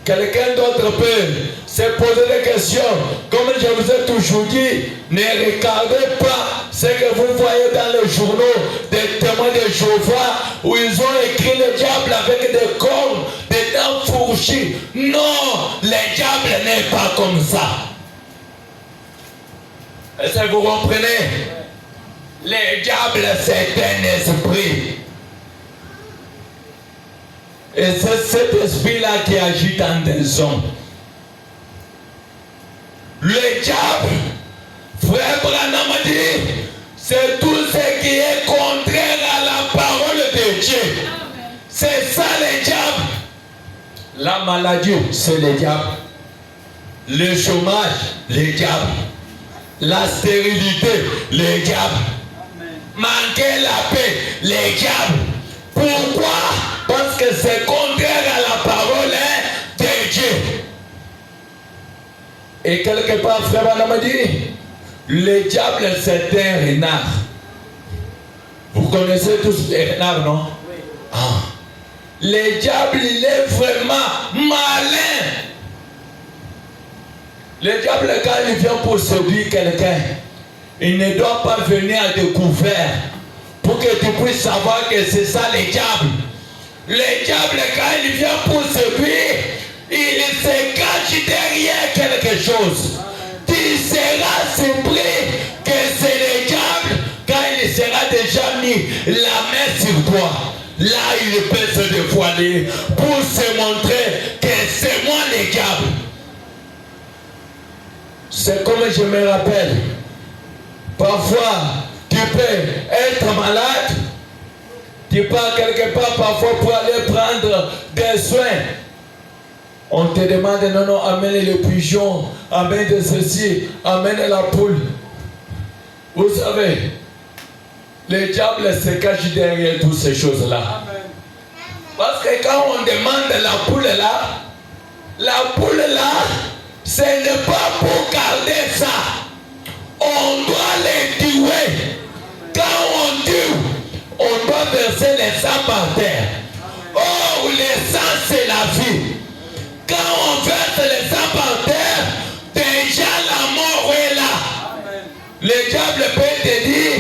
quelqu'un d'autre peut se poser des questions. Comme je vous ai toujours dit, ne regardez pas ce que vous voyez dans les journaux des témoins de Jéhovah où ils ont écrit le diable avec des cornes, des dents fourchues. Non, le diable n'est pas comme ça. Est-ce que vous comprenez? Le diable, c'est un esprit. Et c'est cet esprit-là qui agit dans des hommes. Le diable, frère Branham dit, c'est tout ce qui est contraire à la parole de Dieu. C'est ça le diable. La maladie, c'est le diable. Le chômage, le diable. La stérilité, le diable. Manquer la paix, le diable. Pourquoi? Parce que c'est contraire à la parole de Dieu. Et quelque part, frère Branham dit, le diable c'est un renard. Vous connaissez tous les renards, non? Oui. Ah. Le diable, il est vraiment malin. Le diable, quand il vient pour séduire quelqu'un, il ne doit pas venir à découvert pour que tu puisses savoir que c'est ça le diable. Le diable, quand il vient pour séduire, il se cache derrière quelque chose. Tu seras surpris que c'est le diable quand il sera déjà mis la main sur toi. Là, il peut se dévoiler pour se montrer que c'est moi le diable. C'est comme je me rappelle. Parfois, tu peux être malade. Tu pars quelque part parfois pour aller prendre des soins. On te demande, non, amène le pigeon, amène de ceci, amène la poule. Vous savez, le diable se cache derrière toutes ces choses-là. Parce que quand on demande la poule là, ce n'est pas pour garder ça. On doit les tuer. Quand on tue, on doit verser le sang par terre. Oh, le sang c'est la vie. Quand on verse le sang par terre, déjà la mort est là. Amen. Le diable peut te dire,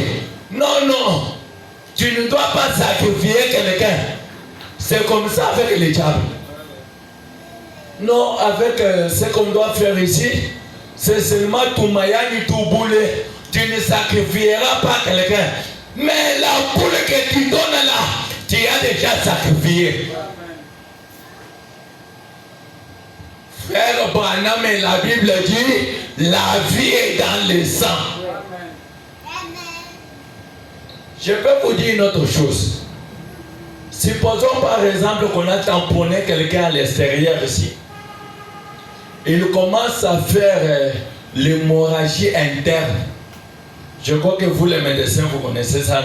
non, tu ne dois pas sacrifier quelqu'un. C'est comme ça avec le diable. Non, avec ce qu'on doit faire ici, c'est seulement Toumayani Touboulé. Tu ne sacrifieras pas quelqu'un. Mais la poule que tu donnes là, tu as déjà sacrifié. Frère Branham, et la Bible dit, la vie est dans le sang. Je peux vous dire une autre chose. Supposons par exemple qu'on a tamponné quelqu'un à l'extérieur ici. Il commence à faire l'hémorragie interne. Je crois que vous les médecins, vous connaissez ça.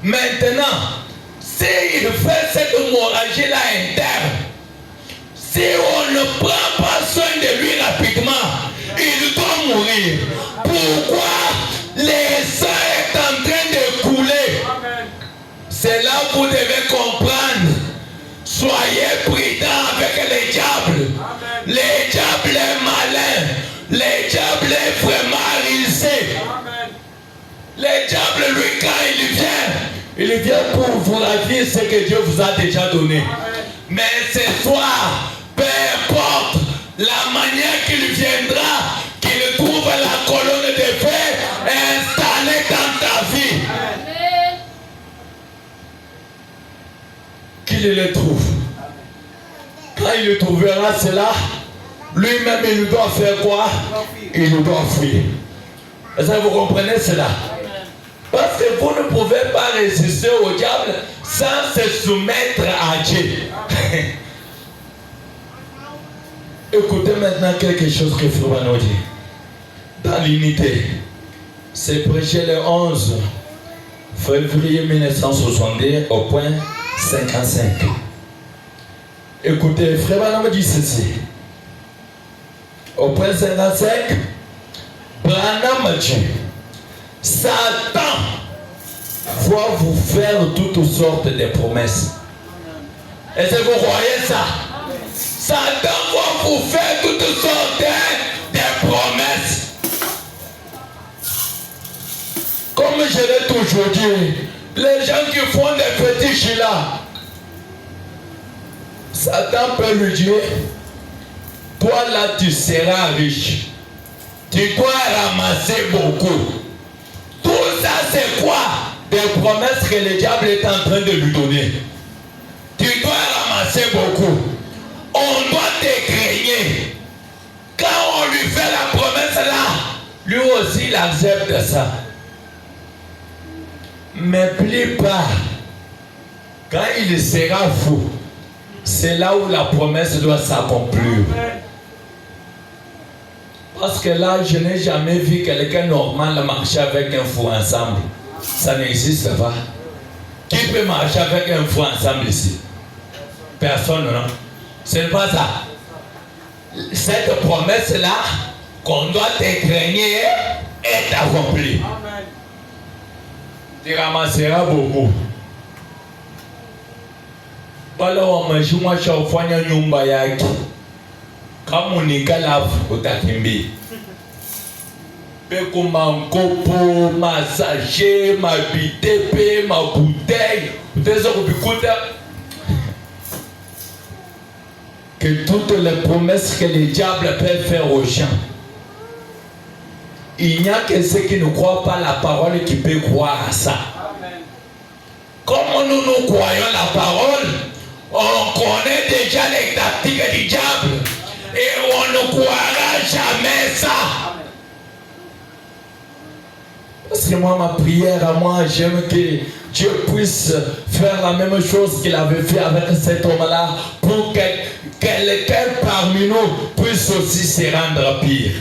Maintenant, s'il fait cette hémorragie-là interne, si on ne prend pas soin de lui rapidement, il doit mourir. Pourquoi le sang est en train de couler? C'est là que vous devez comprendre. Soyez prudents avec les diables. Les diables est malin. Les diables est vraiment risé. Les diables, lui, quand il vient pour vous ravir ce que Dieu vous a déjà donné. Mais ce soir, peu importe la manière qu'il viendra, qu'il trouve la colonne de fer installée dans ta vie. Qu'il le trouve. Quand il le trouvera cela, lui-même il doit faire quoi? Il doit fuir. Est-ce que vous comprenez cela? Parce que vous ne pouvez pas résister au diable sans se soumettre à Dieu. Écoutez maintenant quelque chose que Frère nous dit. Dans l'unité, c'est prêché le 11 février 1962 au point 55. Écoutez, Frère nous dit ceci. Au point 55, Branham dit, Satan va vous faire toutes sortes de promesses. Est-ce que vous croyez ça? Satan va vous faire toutes sortes de promesses. Comme je l'ai toujours dit, les gens qui font des petits chila, Satan peut lui dire, toi là tu seras riche. Tu dois ramasser beaucoup. Tout ça c'est quoi? Des promesses que le diable est en train de lui donner. Tu dois ramasser beaucoup. On doit te craigner. Quand on lui fait la promesse là, lui aussi il accepte ça. Mais plus tard, quand il sera fou, c'est là où la promesse doit s'accomplir. Parce que là, je n'ai jamais vu quelqu'un normal marcher avec un fou ensemble. Ça n'existe pas. Qui peut marcher avec un fou ensemble ici? Personne, non? Ce n'est pas ça. Cette promesse-là, qu'on doit te craigner, est accomplie. Tu ramasseras beaucoup. Voilà, on m'a dit, moi, je suis au fond de nyumba yaki. Comme on est galaf, au takimbi. Peko ma nkopo, ma sachet, ma bitepe, ma bouteille. Que toutes les promesses que le diable peut faire aux gens, il n'y a que ceux qui ne croient pas la parole qui peuvent croire à ça. Comme nous croyons la parole, on connaît déjà les tactiques du diable et on ne croira jamais ça. Parce que moi, ma prière à moi, j'aime que Dieu puisse faire la même chose qu'il avait fait avec cet homme-là pour que quelqu'un parmi nous puisse aussi se rendre pire.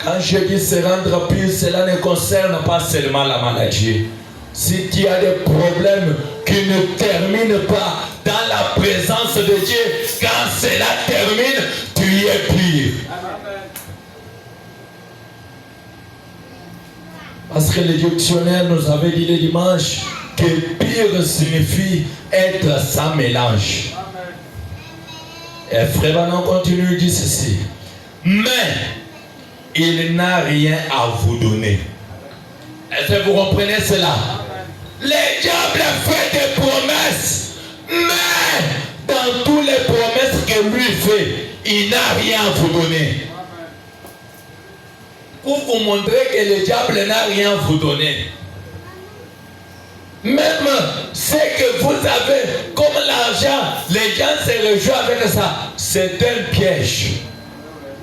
Quand je dis se rendre pire, cela ne concerne pas seulement la maladie. Si tu as des problèmes qui ne terminent pas dans la présence de Dieu, quand cela termine, tu es pire. Parce que le dictionnaire nous avait dit le dimanche que pire signifie être sans mélange. Et Frère Branham continue, dit ceci. Mais il n'a rien à vous donner. Est-ce que vous comprenez cela? Les diables fait des promesses, mais dans toutes les promesses que lui fait, il n'a rien à vous donner. Pour vous montrer que le diable n'a rien à vous donner. Même ce que vous avez comme l'argent, les gens se réjouissent avec ça. C'est un piège.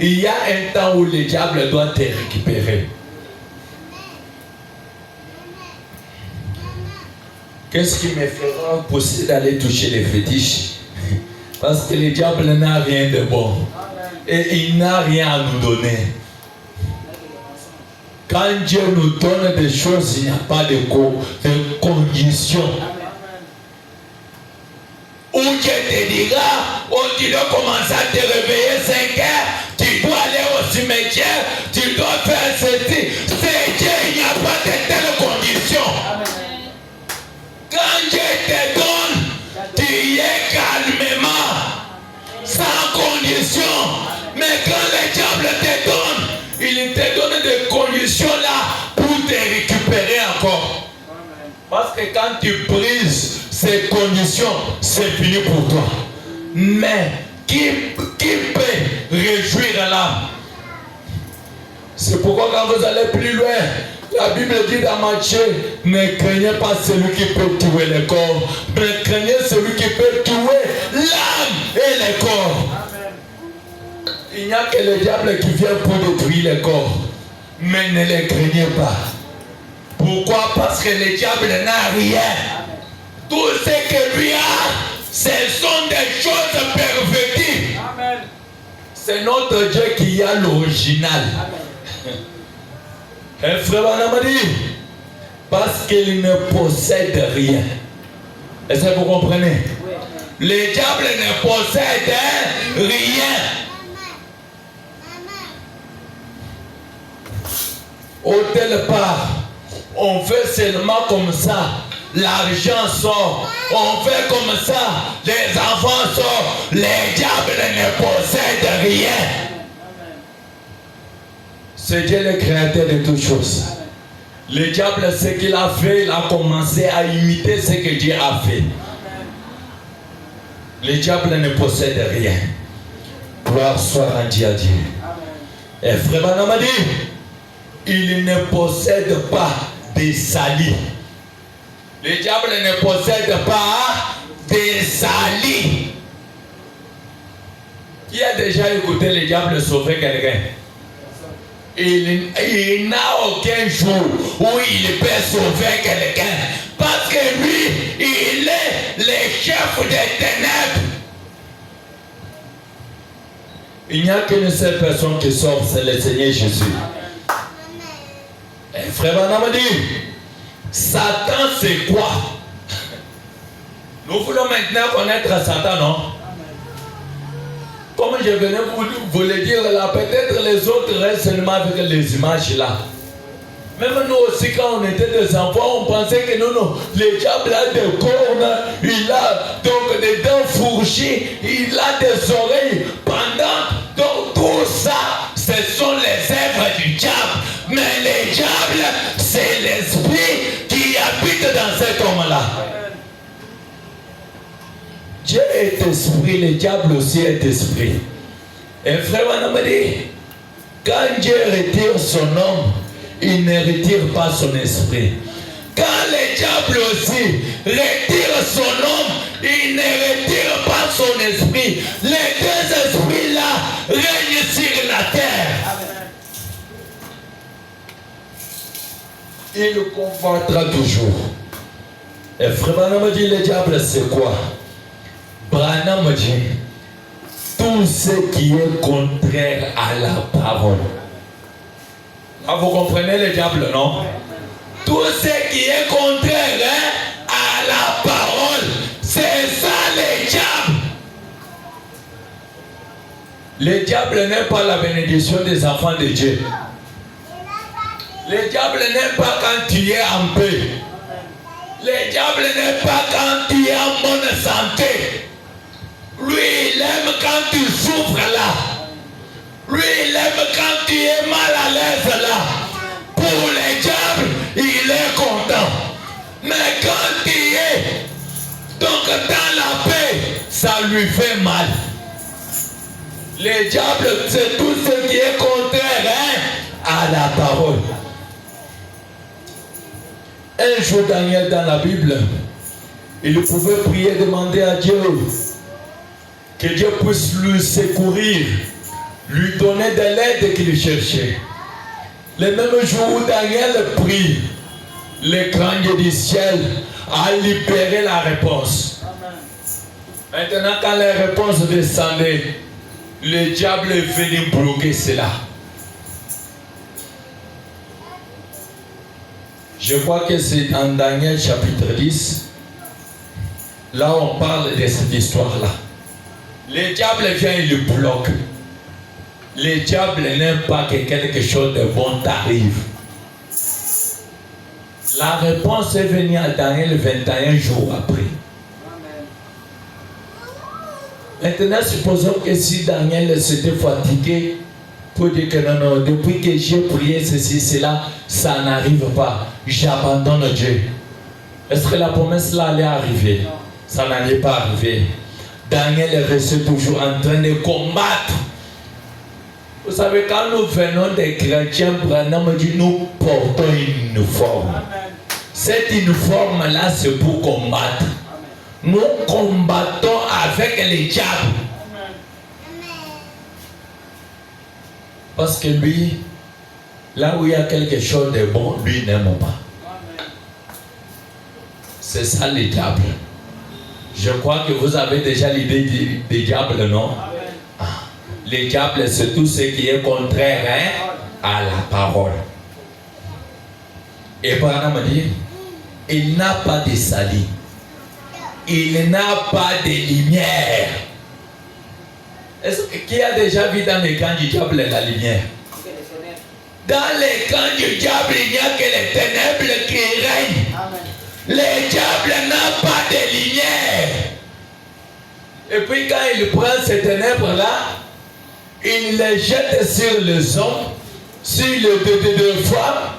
Il y a un temps où le diable doit te récupérer. Qu'est-ce qui me fera pousser d'aller toucher les fétiches? Parce que le diable n'a rien de bon. Et il n'a rien à nous donner. Quand Dieu nous donne des choses, il n'y a pas de conditions. Ou Dieu te dira, tu dois commencer à te réveiller 5 heures, tu dois aller au cimetière, tu dois faire ceci. C'est Dieu, il n'y a pas de telles conditions. Quand Dieu te donne, tu y es calmement, sans condition. Mais quand le diable te donne, il te donne des conditions là pour te récupérer encore. Parce que quand tu brises ces conditions, c'est fini pour toi. Mais qui peut réjouir l'âme? C'est pourquoi quand vous allez plus loin, la Bible dit dans Matthieu, ne craignez pas celui qui peut tuer le corps, mais craignez celui qui peut tuer l'âme et le corps. Il n'y a que le diable qui vient pour détruire le corps. Mais ne les craignez pas. Pourquoi? Parce que le diable n'a rien. Tout ce que lui a, ce sont des choses perfectibles. C'est notre Dieu qui a l'original. Un frère m'a dit, parce qu'il ne possède rien. Est-ce que vous comprenez? Le diable ne possède rien. Au tel part, on fait seulement comme ça, l'argent sort, on fait comme ça, les enfants sortent, les diables ne possèdent rien. C'est Dieu le créateur de toutes choses. Le diable, ce qu'il a fait, il a commencé à imiter ce que Dieu a fait. Le diable ne possède rien. Gloire soit rendue à Dieu. Et frère Branham a dit, il ne possède pas des salis. Le diable ne possède pas des salis. Qui a déjà écouté le diable sauver quelqu'un? Il n'a aucun jour où il peut sauver quelqu'un. Parce que lui, il est le chef des ténèbres. Il n'y a qu'une seule personne qui sauve, c'est le Seigneur Jésus. Et frère Branham dit, Satan c'est quoi? Nous voulons maintenant connaître Satan, non? Comme je venais vous le dire là, peut-être les autres restent seulement avec les images là. Même nous aussi, quand on était des enfants, on pensait que non, le diable a des cornes, il a donc des dents fourchies, il a des oreilles pendantes. Donc tout ça, ce sont les œuvres du diable. Mais le diable, c'est l'esprit qui habite dans cet homme-là. Dieu est esprit, le diable aussi est esprit. Et frère Branham dit, quand Dieu retire son homme, il ne retire pas son esprit. Quand le diable aussi retire son homme, il ne retire pas son esprit. Les deux esprits-là règnent sur la terre. Il combattra toujours. Et frère Branham dit, le diable c'est quoi? Branham dit, tout ce qui est contraire à la parole. Là, vous comprenez le diable, non? Tout ce qui est contraire à la parole, c'est ça le diable. Le diable n'aime pas la bénédiction des enfants de Dieu. Le diable n'aime pas quand tu es en paix. Le diable n'aime pas quand tu es en bonne santé. Lui, il aime quand tu souffres là. Lui, il aime quand tu es mal à l'aise là. Pour le diable, il est content. Mais quand tu es donc dans la paix, ça lui fait mal. Le diable, c'est tout ce qui est contraire à la parole. Un jour, Daniel, dans la Bible, il pouvait prier, demander à Dieu que Dieu puisse lui secourir, lui donner de l'aide qu'il cherchait. Le même jour où Daniel prie, l'écran du ciel a libéré la réponse. Maintenant, quand les réponses descendaient, le diable est venu bloquer cela. Je crois que c'est dans Daniel chapitre 10. Là, on parle de cette histoire-là. Le diable vient et le bloque. Le diable n'aime pas que quelque chose de bon t'arrive. La réponse est venue à Daniel 21 jours après. Maintenant, supposons que si Daniel s'était fatigué pour dire que non, depuis que j'ai prié ceci, cela, ça n'arrive pas. J'abandonne Dieu. Est-ce que la promesse là allait arriver? Ça n'allait pas arriver. Daniel est resté toujours en train de combattre. Vous savez, quand nous venons des chrétiens, Branham dit nous portons une uniforme. Cette uniforme-là, c'est pour combattre. Nous combattons avec les diables. Parce que lui, là où il y a quelque chose de bon, lui n'aime pas. C'est ça les diables. Je crois que vous avez déjà l'idée des diables, non? Les diables, c'est tout ce qui est contraire à la parole. Et Branham me dit, il n'a pas de salut. Il n'a pas de lumière. Est-ce qui a déjà vu dans les camps du diable la lumière? Dans les camps du diable, il n'y a que les ténèbres qui règnent. Le diable n'a pas de lumière. Et puis quand il prend ces ténèbres-là, il les jette sur les hommes, sur les deux femmes.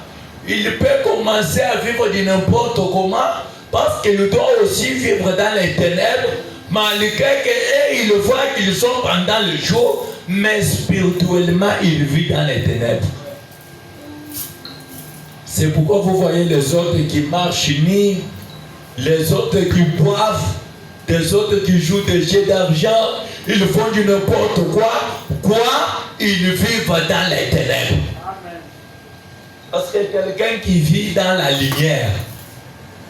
Il peut commencer à vivre de n'importe comment, parce qu'il doit aussi vivre dans les ténèbres, malgré qu'ils voient qu'ils sont pendant le jour, mais spirituellement, il vit dans les ténèbres. C'est pourquoi vous voyez les autres qui marchent nus, les autres qui boivent, les autres qui jouent des jeux d'argent, ils font du n'importe quoi. Ils vivent dans les ténèbres. Parce que quelqu'un qui vit dans la lumière,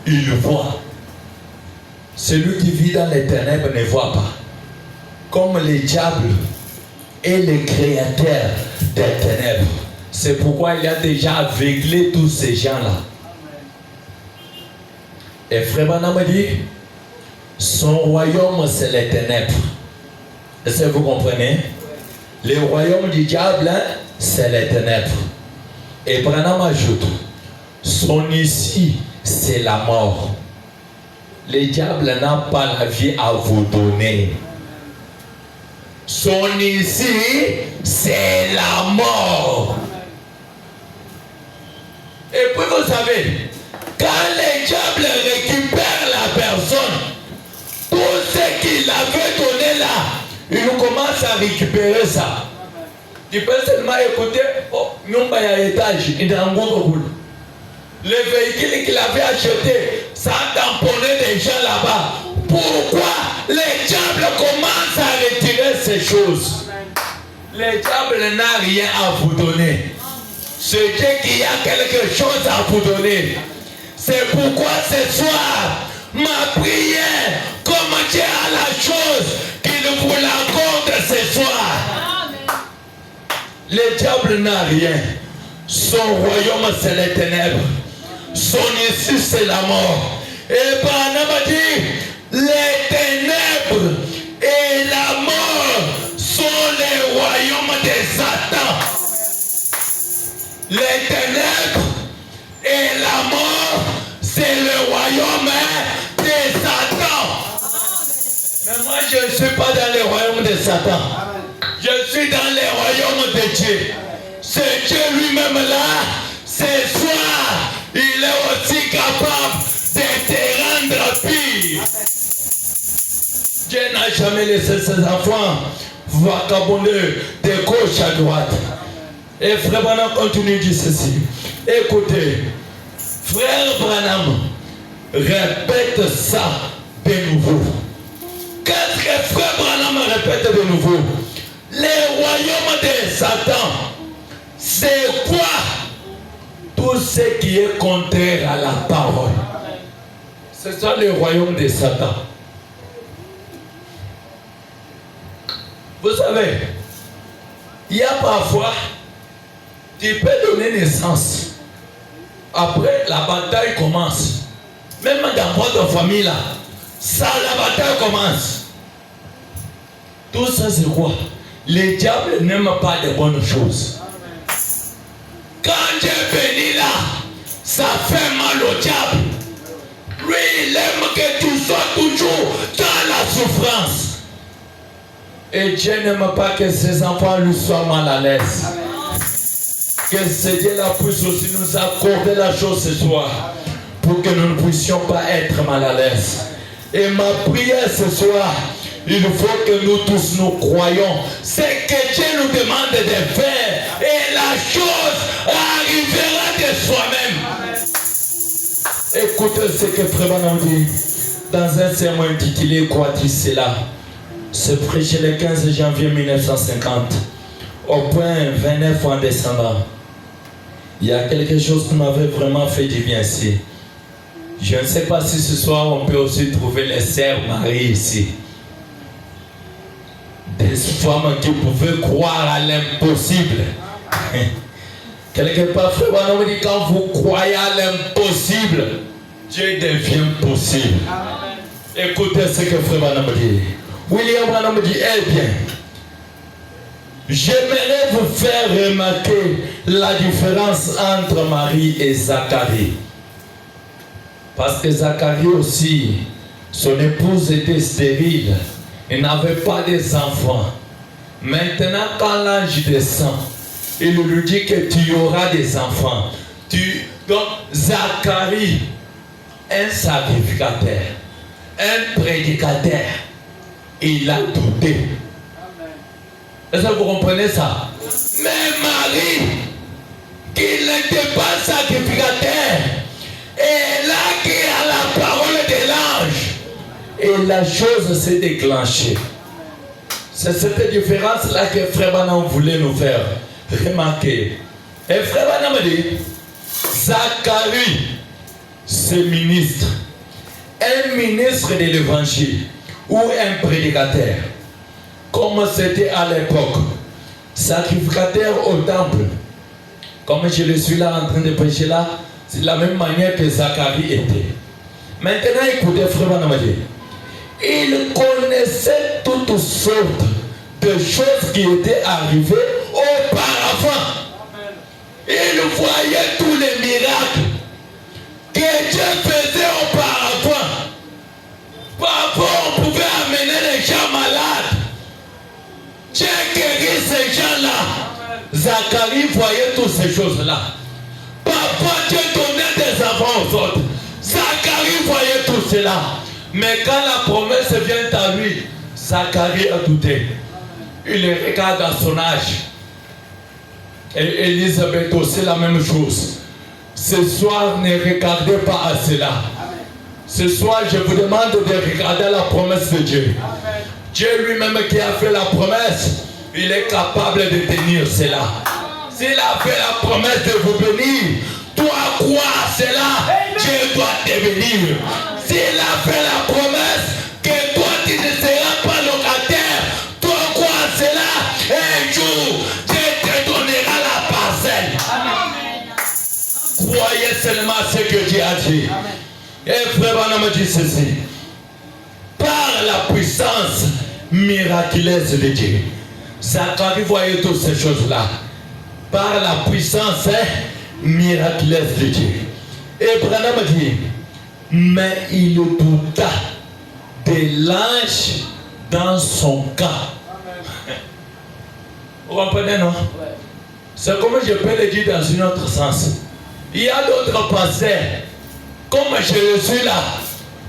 il voit. Celui qui vit dans les ténèbres ne voit pas. Comme les diables et les créateurs des ténèbres. C'est pourquoi il a déjà aveuglé tous ces gens-là. Et Frère Branham me dit, son royaume c'est les ténèbres. Est-ce que vous comprenez? Le royaume du diable, c'est les ténèbres. Et Branham ajoute, son issue, c'est la mort. Le diable n'a pas la vie à vous donner. Son issue, c'est la mort. Et puis vous savez, quand le diable récupère la personne, tout ce qu'il avait donné là, il commence à récupérer ça. Tu peux seulement écouter, oh, nyumba ya étage, il est en gros. Le véhicule qu'il avait acheté, ça a tamponné des gens là-bas. Pourquoi les diables commencent à retirer ces choses? Le diable n'a rien à vous donner. C'est Dieu qui a quelque chose à vous donner. C'est pourquoi ce soir, ma prière, comme Dieu a la chose, qu'il vous l'accorde ce soir. Le diable n'a rien. Son royaume, c'est les ténèbres. Son issue, c'est la mort. Et Branham a dit, les ténèbres et la mort sont les royaumes de Satan. Les ténèbres et la mort, c'est le royaume de Satan. Mais moi, je ne suis pas dans le royaume de Satan. Je suis dans le royaume de Dieu. C'est Dieu lui-même là. Ce soir, il est aussi capable de te rendre pire. Dieu n'a jamais laissé ses enfants vagabonder de gauche à droite. Et frère Branham continue de dire ceci. Écoutez, frère Branham répète ça de nouveau. Qu'est-ce que frère Branham répète de nouveau? Les royaumes de Satan, c'est quoi? Tout ce qui est contraire à la parole. C'est ça le royaume de Satan. Vous savez, il y a parfois, tu peux donner naissance. Après, la bataille commence. Même dans votre famille là, ça, la bataille commence. Tout ça c'est quoi? Le diable n'aime pas de bonnes choses. Quand Dieu bénit là, ça fait mal au diable. Lui, il aime que tu sois toujours dans la souffrance. Et Dieu n'aime pas que ses enfants lui soient mal à l'aise. Que ce Dieu-là puisse aussi nous accorder la chose ce soir pour que nous ne puissions pas être mal à l'aise. Et ma prière ce soir, il faut que nous tous nous croyons. C'est que Dieu nous demande de faire et la chose arrivera de soi-même. Écoutez ce que Frère Branham dit dans un sermon intitulé Quoi dit cela? C'est prêché le 15 janvier 1950 au point 29 en décembre. Il y a quelque chose qui m'avait vraiment fait du bien ici. Je ne sais pas si ce soir on peut aussi trouver les sœurs Marie ici. Des femmes qui pouvaient croire à l'impossible. Quelque part, Frère Branham dit quand vous croyez à l'impossible, Dieu devient possible. Écoutez ce que Frère Branham dit. William Branham dit, eh bien, j'aimerais vous faire remarquer la différence entre Marie et Zacharie. Parce que Zacharie aussi, son épouse était stérile. Il n'avait pas d'enfants. Maintenant, quand l'ange descend, il lui dit que tu auras des enfants. Donc, Zacharie, un sacrificateur, un prédicateur, il a douté. Est-ce que vous comprenez ça? Mais Marie, qui n'était pas sacrificateur, est là qui a la parole de l'ange. Et la chose s'est déclenchée. C'est cette différence-là que Frère Branham voulait nous faire remarquer. Et Frère Branham dit, Zacharie, c'est ministre. Un ministre de l'évangile ou un prédicateur. Comme c'était à l'époque. Sacrificateur au temple. Comme je le suis là en train de prêcher là, c'est la même manière que Zacharie était. Maintenant, écoutez, Frère Branham dit, il connaissait toutes sortes de choses qui étaient arrivées auparavant. Il voyait tous les miracles que Dieu faisait auparavant. Parfois, on pouvait amener les gens malades. Dieu guérit ces gens-là. Zacharie voyait toutes ces choses-là. Parfois, Dieu donnait des enfants aux autres. Zacharie voyait tout cela. Mais quand la promesse vient à lui, Zacharie a douté. Il regarde à son âge. Et Élisabeth aussi la même chose. Ce soir, ne regardez pas à cela. Ce soir, je vous demande de regarder la promesse de Dieu. Dieu lui-même qui a fait la promesse, il est capable de tenir cela. S'il a fait la promesse de vous bénir, toi crois à cela, Dieu doit te bénir. S'il a fait la promesse que toi tu ne seras pas locataire, toi crois à cela, un jour Dieu te donnera la parcelle. Croyez seulement ce que Dieu a dit. Et Frère Branham dit ceci. Par la puissance miraculeuse de Dieu. Zacharie voyait toutes ces choses-là. Par la puissance miraculeuse de Dieu. Et Branham dit, mais il douta de l'ange dans son cas. Vous comprenez, non? C'est comme je peux le dire dans un autre sens. Il y a d'autres pasteurs, comme je le suis là,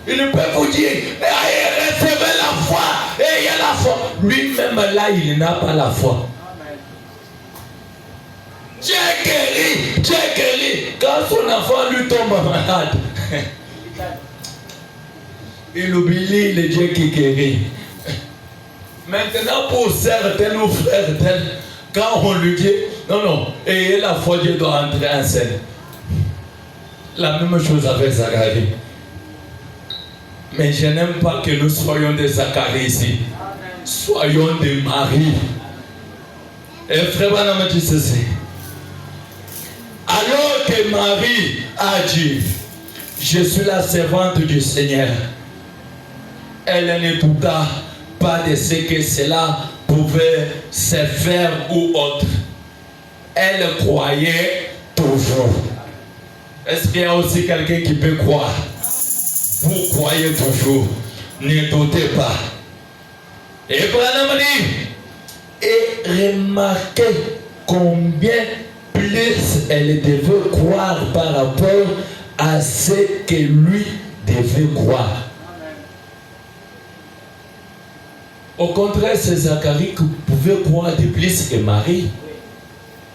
il peut vous dire, recevez la foi, et il y a la foi. Lui-même là, il n'a pas la foi. Dieu guérit. Quand son enfant lui tombe malade, il oublie le Dieu qui guérit. Maintenant, pour certains ou frères, quand on lui dit, non, ayez la foi, Dieu doit entrer en scène. La même chose avec Zacharie. Mais je n'aime pas que nous soyons des Zacharie ici. Soyons des Marie. Et frère Branham dit ceci. Alors que Marie a dit, je suis la servante du Seigneur, elle ne douta pas de ce que cela pouvait se faire ou autre. Elle croyait toujours. Est-ce qu'il y a aussi quelqu'un qui peut croire? Vous croyez toujours. Ne doutez pas. Et Branham dit, et remarquez combien plus elle devait croire par rapport à ce que lui devait croire. Au contraire, c'est Zacharie qui pouvait croire de plus que Marie.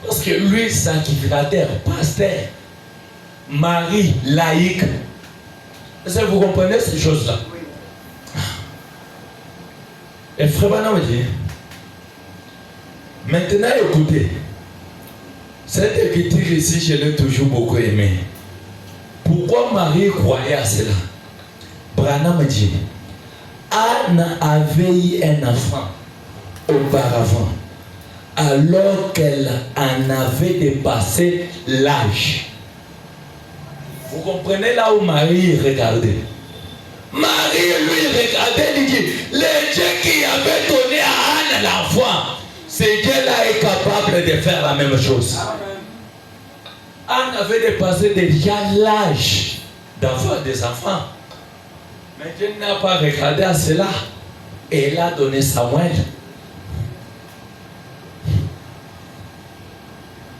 Parce que lui, sacrificateur, pasteur, Marie, laïque. Est-ce que vous comprenez ces choses-là? Et frère Branham dit, maintenant écoutez, cette écriture ici, je l'ai toujours beaucoup aimé. Pourquoi Marie croyait à cela? Branham dit, Anne avait eu un enfant auparavant, alors qu'elle en avait dépassé l'âge. Vous comprenez là où Marie regardait? Marie lui regardait, il dit, le Dieu qui avait donné à Anne l'enfant, ce Dieu-là est capable de faire la même chose. Anne avait dépassé déjà l'âge d'avoir des enfants. Mais Dieu n'a pas regardé à cela. Et il a donné Samuel.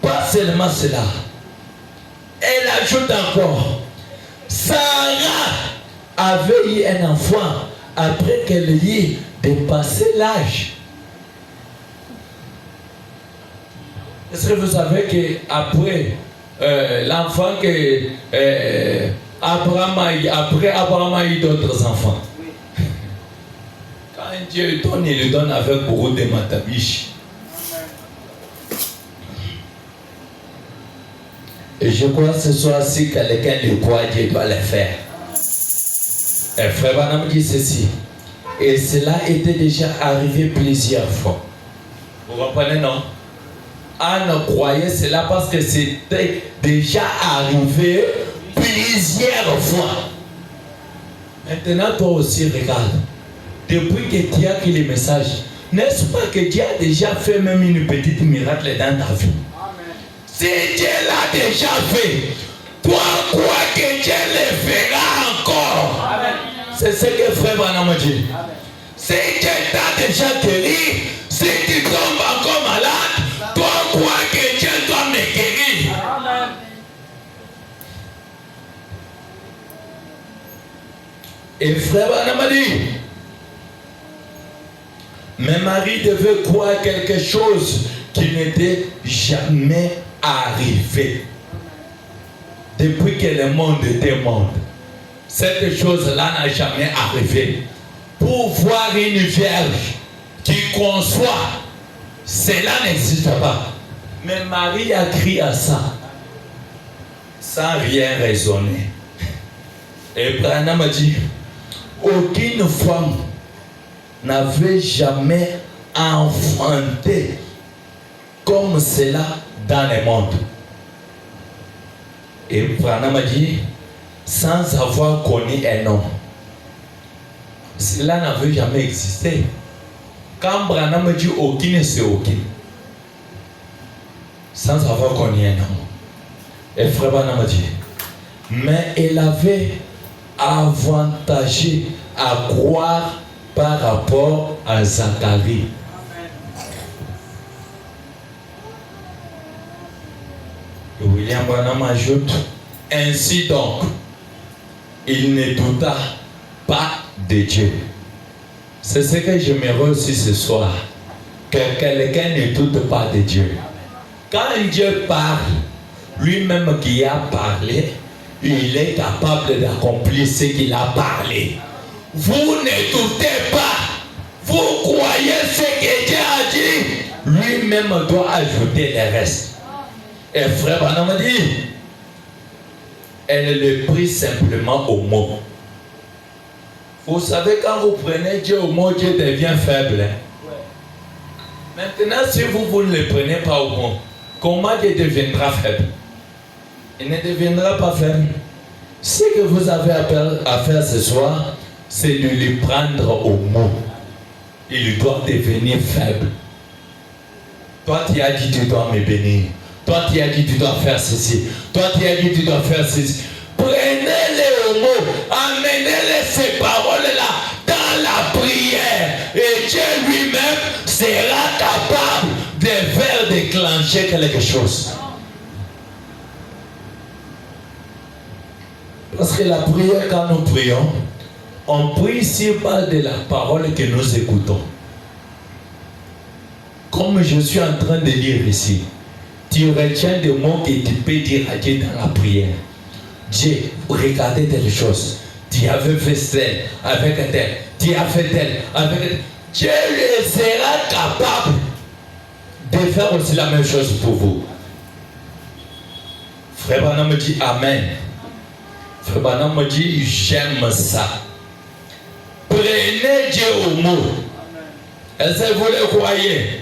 Pas seulement cela. Elle ajoute encore, Sarah avait eu un enfant après qu'elle ait dépassé l'âge. Est-ce que vous savez qu'après l'enfant que Abraham a eu d'autres enfants? Quand Dieu donne, il le donne avec beaucoup de matabiches. Et je crois que ce soit si quelqu'un le croit, Dieu doit le faire. Et frère Branham dit ceci. Et cela était déjà arrivé plusieurs fois. Vous comprenez, non? Anne croyait cela parce que c'était déjà arrivé plusieurs fois. Maintenant, toi aussi, regarde. Depuis que tu as pris le message, n'est-ce pas que Dieu a déjà fait même une petite miracle dans ta vie? Si Dieu l'a déjà fait, toi crois que Dieu le fera encore. C'est ce que frère Branham dit. Si Dieu t'a déjà guéri, si tu tombes encore malade, toi crois que Dieu doit me guérir. Et frère Branham dit, mais Marie devait croire quelque chose qui n'était jamais arrivé. Depuis que le monde était monde, cette chose-là n'a jamais arrivé. Pour voir une vierge qui conçoit, cela n'existe pas. Mais Marie a crié à ça, sans rien raisonner. Et Branham a dit, aucune femme n'avait jamais enfanté comme cela dans le monde. Et Branham a dit, sans avoir connu un homme. Cela n'avait jamais existé. Quand Branham dit aucune, c'est aucune. Sans avoir connu un homme. Et frère Branham dit, mais elle avait avantagé à croire par rapport à Zacharie. Et William Branham ajoute, ainsi donc, il ne douta pas de Dieu. C'est ce que j'aimerais aussi ce soir. que quelqu'un ne doute pas de Dieu. Quand Dieu parle, lui-même qui a parlé, il est capable d'accomplir ce qu'il a parlé. Vous ne doutez pas. Vous croyez ce que Dieu a dit. Lui-même doit ajouter le reste. Et frère Branham dit, elle le prit simplement au mot. Vous savez, quand vous prenez Dieu au mot, Dieu devient faible. Maintenant, si vous ne le prenez pas au mot, comment Dieu deviendra faible? Il ne deviendra pas faible. Ce que vous avez à faire ce soir, c'est de le prendre au mot. Il doit devenir faible. Toi, tu as dit, tu dois me bénir. Toi, tu as dit, tu dois faire ceci. Toi, tu as dit, tu dois faire ceci. Prenez-les au mot. Amenez-les ces paroles-là dans la prière. Et Dieu lui-même sera capable de faire déclencher quelque chose. Parce que la prière, quand nous prions, on prie sur base de la parole que nous écoutons. Comme je suis en train de lire ici, tu retiens des mots que tu peux dire à Dieu dans la prière. Dieu, regardez telle chose. Tu avais fait tel avec tel. Tu as fait tel avec tel. Dieu sera capable de faire aussi la même chose pour vous. Frère Branham me dit Amen. Frère Branham me dit j'aime ça. Prenez Dieu au mot. Est-ce que vous le croyez?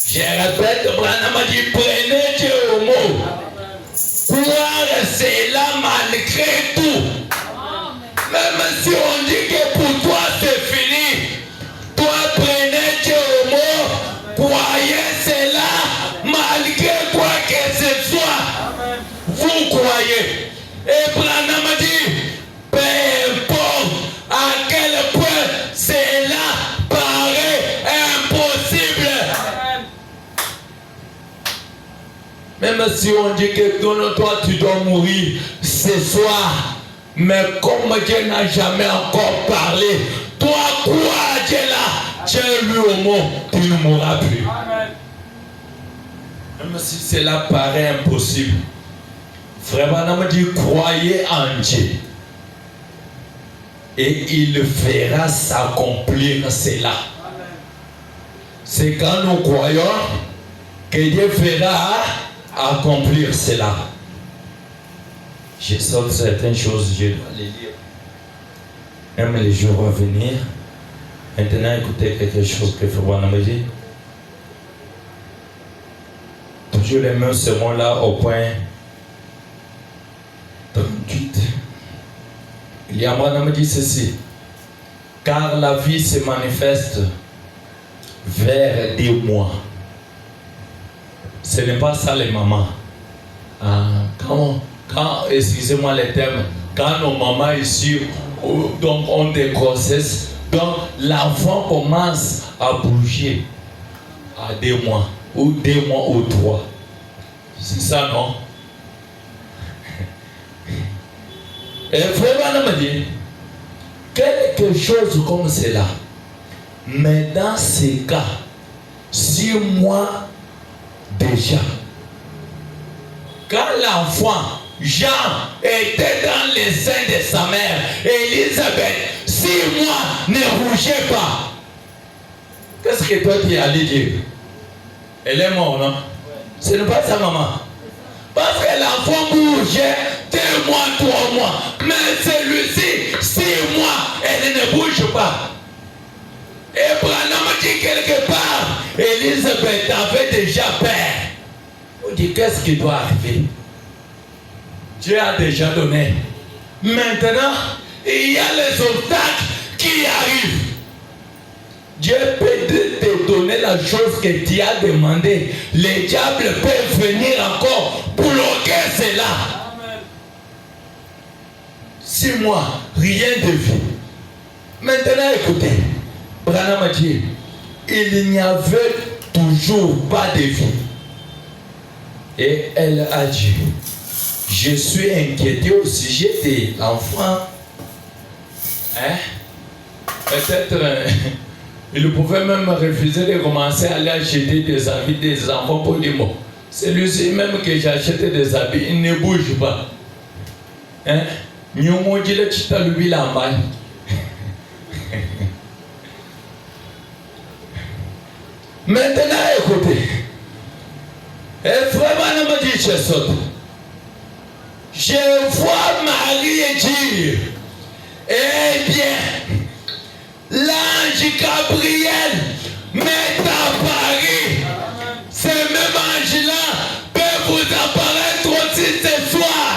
Je répète, Branham m'a dit prenez Dieu au mot. Croire c'est là malgré tout. Même si on dit que pour toi c'est fini, toi prenez Dieu au mot. Croyez c'est là malgré quoi que ce soit. Vous croyez. Et Branham m'a dit peu importe à quel point cela paraît impossible. Même si on dit que toi tu dois mourir ce soir, mais comme Dieu n'a jamais encore parlé, toi crois à Dieu là, tiens-lui au mot, tu ne mourras plus. Même si cela paraît impossible, Frère Branham dit croyez en Dieu. Et il fera s'accomplir cela. C'est quand nous croyons que Dieu fera accomplir cela. Je saute certaines choses, je dois les lire. Même les jours à venir. Maintenant, écoutez quelque chose que Frère Branham dit. Toujours les mêmes sermons-là au point 38. Il y a Branham dit ceci. Car la vie se manifeste vers des mois. Ce n'est pas ça les mamans. Excusez-moi les termes, quand nos mamans ici donc, ont des grossesses, donc l'enfant commence à bouger à 2 mois, ou 2 mois ou 3. C'est ça, non? Et Frère Branham me dit quelque chose comme cela. Mais dans ces cas, 6 mois déjà, quand l'enfant Jean était dans les seins de sa mère, Élisabeth, 6 mois, ne rougez pas. Qu'est-ce que toi tu es allé dire? Elle est morte, non? Ce n'est pas sa maman. Parce que l'enfant bougeait 2 mois, 3 mois. Mais celui-ci, 6 mois, elle ne bouge pas. Et Branham dit quelque part, Élisabeth avait déjà peur. On dit qu'est-ce qui doit arriver? Dieu a déjà donné. Maintenant, il y a les obstacles qui arrivent. Dieu peut te donner la chose que tu as demandé. Les diables peuvent venir encore bloquer cela. Amen. 6 mois, rien de vie. Maintenant, écoutez, Branham a dit, il n'y avait toujours pas de vie. Et elle a dit, je suis inquiété au sujet de l'enfant. Hein? Peut-être Il pouvait même refuser de commencer à aller acheter des habits des enfants pour dire bon, celui-ci même que j'achète des habits, il ne bouge pas. Hein? Maintenant, écoutez. Et vraiment, me dit je vois Marie dire, eh bien, l'ange Gabriel m'est apparu. Ce même ange-là peut vous apparaître aussi ce soir.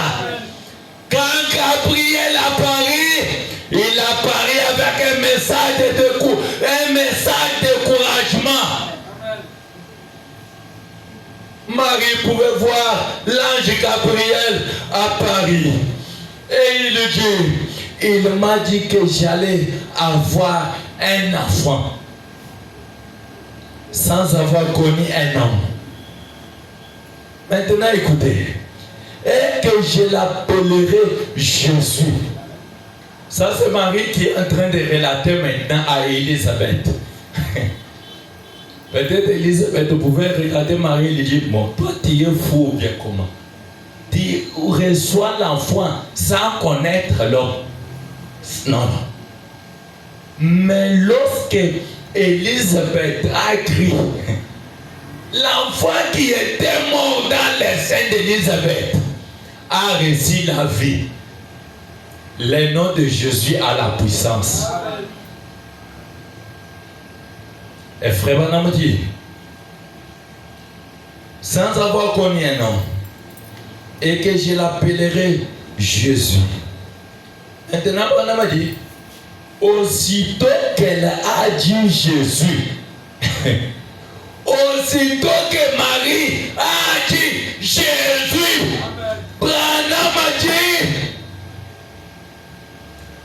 Quand Gabriel apparaît, il apparaît avec un message de découragement. Marie pouvait voir l'ange Gabriel à Paris. Et il dit, il m'a dit que j'allais avoir un enfant sans avoir connu un homme. Maintenant écoutez, et que je l'appellerai Jésus. Ça c'est Marie qui est en train de relater maintenant à Élisabeth. Peut-être Élisabeth pouvait regarder Marie et lui dire, bon, toi tu es fou ou bien comment? Tu reçois l'enfant sans connaître l'homme. Non, non. Mais lorsque Élisabeth a crié, l'enfant qui était mort dans les seins d'Élisabeth a reçu la vie. Le nom de Jésus a la puissance. Et frère Branham dit, sans avoir connu un homme, et que je l'appellerai Jésus. Maintenant, Branham dit, aussitôt qu'elle a dit Jésus, aussitôt que Marie a dit Jésus, Branham a dit,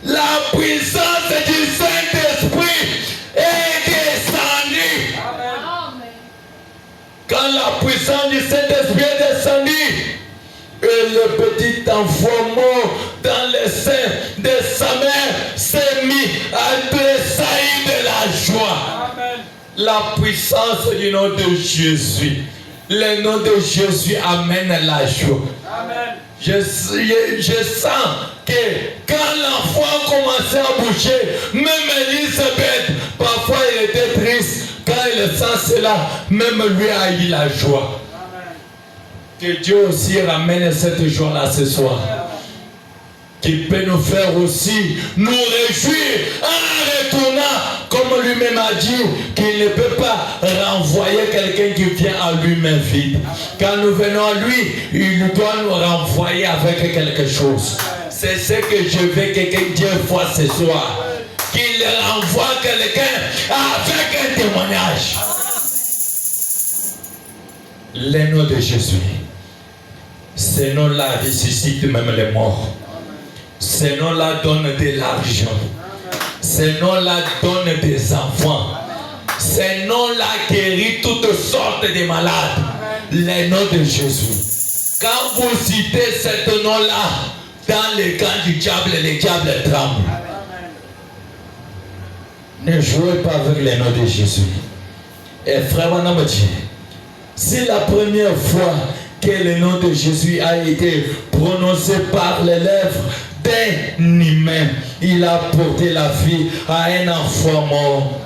la puissance du Saint-Esprit est descendue. Quand la puissance du Saint-Esprit est descendue, et le petit enfant mort dans les seins de sa mère s'est mis à tressaillir de la joie. Amen. La puissance du nom de Jésus. Le nom de Jésus amène la joie. Amen. Je sens que quand l'enfant commençait à bouger, même Élisabeth, parfois il était triste. Quand il sent cela, même lui a eu la joie. Que Dieu aussi ramène cette joie-là ce soir. Qui peut nous faire aussi nous réjouir en retournant, comme lui-même a dit, qu'il ne peut pas renvoyer quelqu'un qui vient à lui-même vide. Quand nous venons à lui, il doit nous renvoyer avec quelque chose. C'est ce que je veux que Dieu fasse ce soir. Qu'il renvoie quelqu'un avec un témoignage. Le nom de Jésus. Ce nom-là ressuscite même les morts. Ce nom-là donne de l'argent. Ce nom-là donne des enfants. Ce nom-là guérit toutes sortes de malades. Le nom de Jésus. Quand vous citez ce nom-là dans le camp du diable, les diables tremblent. Ne jouez pas avec le nom de Jésus. Et frère Branham dit, c'est la première fois que le nom de Jésus a été prononcé par les lèvres d'un humain. Il a porté la vie à un enfant mort.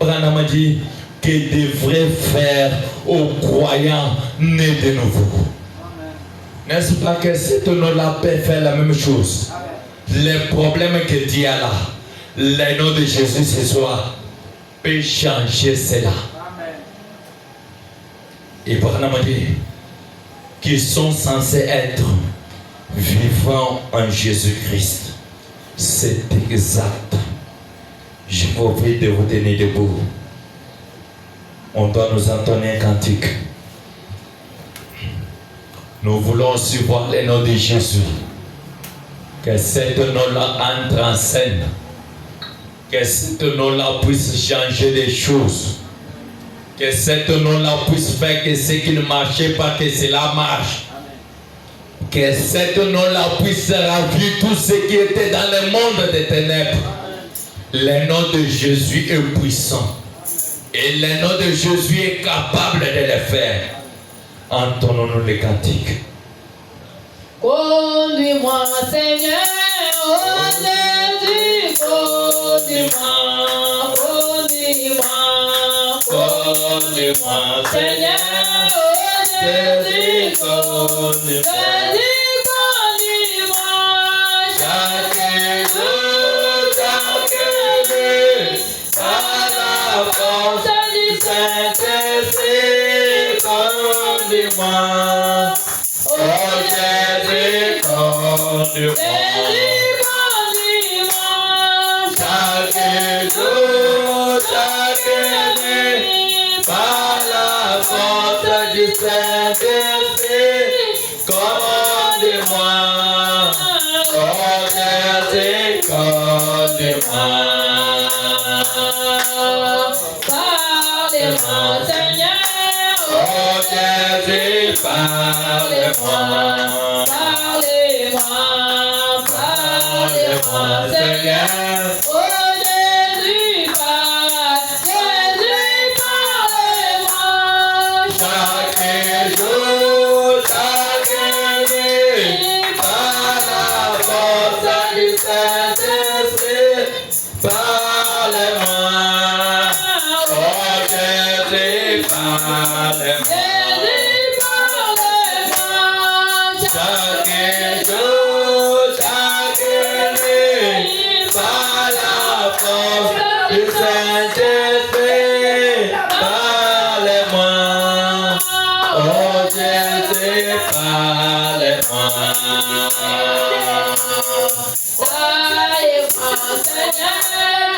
Branham dit que devrait faire aux croyants nés de nouveau. N'est-ce pas que ce nom-là peut faire la même chose? Les problèmes que Dieu a là, le nom de Jésus ce soir peut changer cela. Et Branham dit qu'ils sont censés être vivants en Jésus-Christ. C'est exact. Je vous prie de vous tenir debout. On doit nous entonner un cantique. Nous voulons aussi voir le nom de Jésus. Que cet nom-là entre en scène. Que cet nom-là puisse changer les choses. Que cet nom-là puisse faire que ce qui ne marchait pas, que cela marche. Que cet nom-là puisse ravir tout ce qui était dans le monde des ténèbres. Le nom de Jésus est puissant. Et le nom de Jésus est capable de le faire. Entendons-nous les cantiques. Conduis-moi, Seigneur, oh Jésus, conduis-moi, conduis-moi, conduis-moi, Seigneur, oh Jésus, conduis-moi, conduis-moi, chaque jour, chaque nuit, par la force du Saint-Esprit, conduis-moi. Oh Jésus, conduis-moi, chaque jour, chaque nuit, par la force du Saint-Esprit, conduis-moi. Oh Jésus, conduis-moi. Parlez-moi, Seigneur. Oh Jésus, parlez-moi, parlez-moi, parlez-moi, Seigneur. Oh Jésus, parlez-moi, chaque jour, chaque nuit, par la force du Saint-Esprit, parlez-moi. Oh Jésus, parlez-moi. Chaque jour, chaque nuit, par la force du Saint-Esprit, parlez-moi. Oh Jésus, parlez-moi. Taille-moi, Seigneur.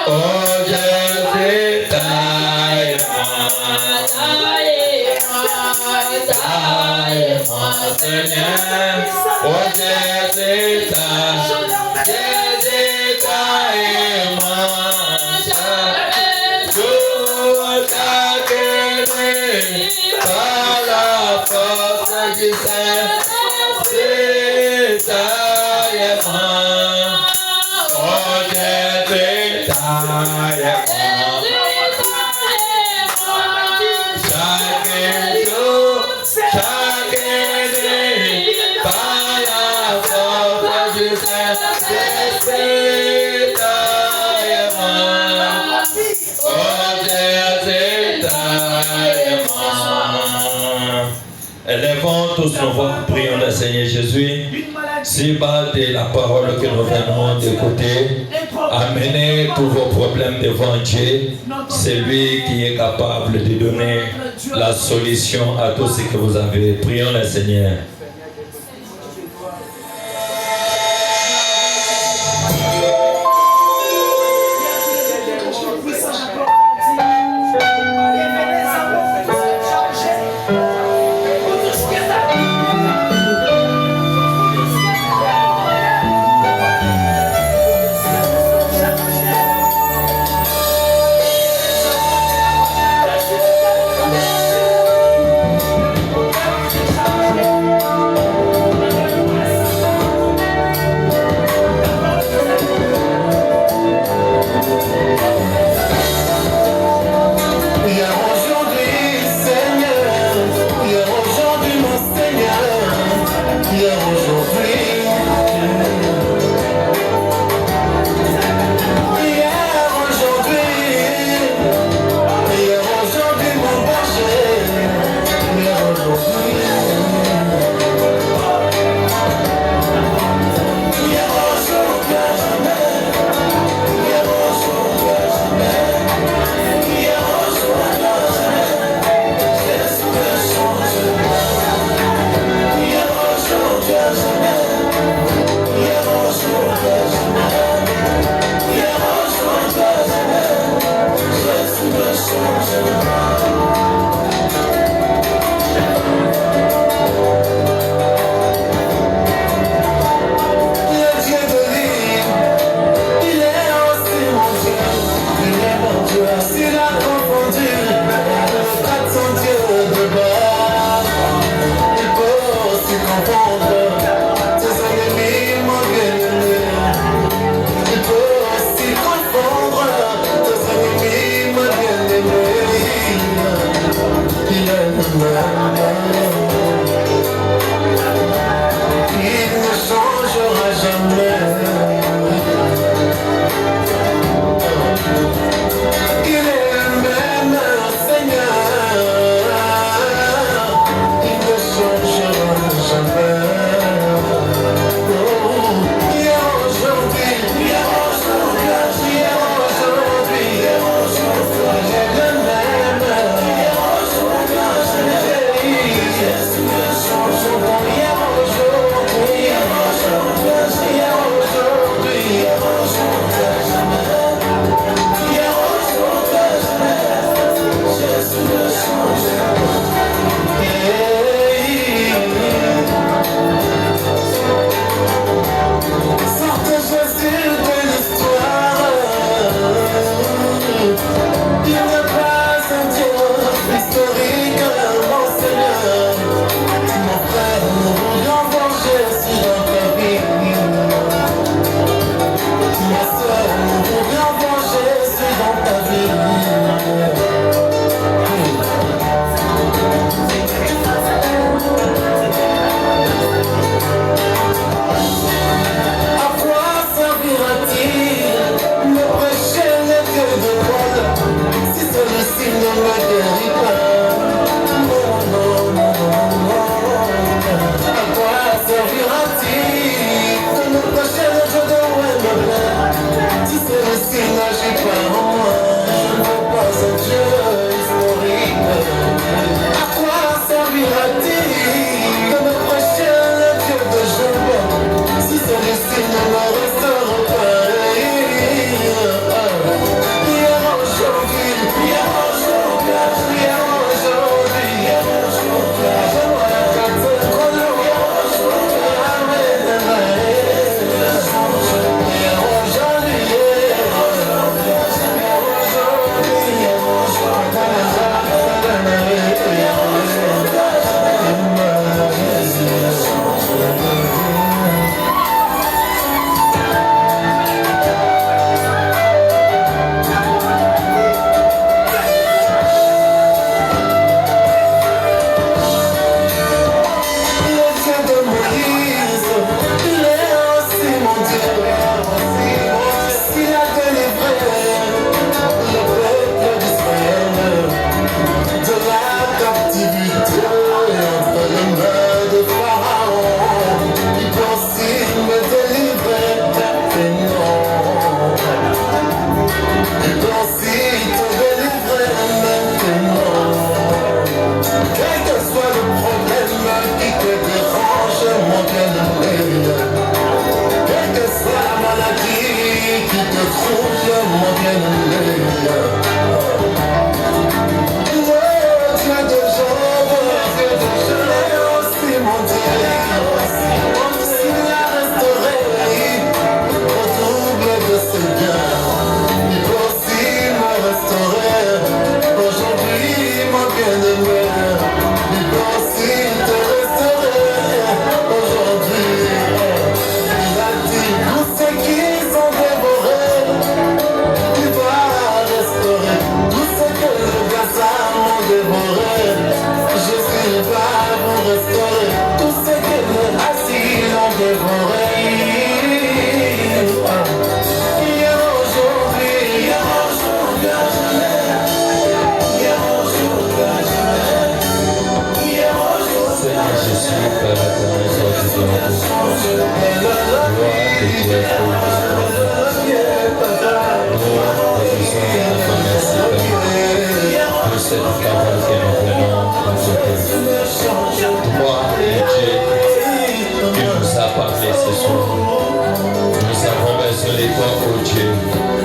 Oh Jésus, taille-moi. Taille-moi, Seigneur. Oh Jésus, taille-moi. Chaque jour, chaque nuit, par la force du Saint-Esprit, taille-moi. Oh Jésus, taille-moi. Chaque jour, chaque nuit, par la force du Saint-Esprit, taille-moi. Oh Jésus, taille-moi. Élevons tous nos voix, prions le Seigneur Jésus. Si bas de la parole que nous venons d'écouter, amenez tous vos problèmes devant Dieu. C'est lui qui est capable de donner la solution à tout ce que vous avez. Prions le Seigneur. Oh Jésus, Père éternel, toi tu dois gloire et Dieu pour merci pour cette parole que nous venons consulter. Toi, Dieu, qui nous a parlé ce soir, nous avons besoin de toi, oh Dieu.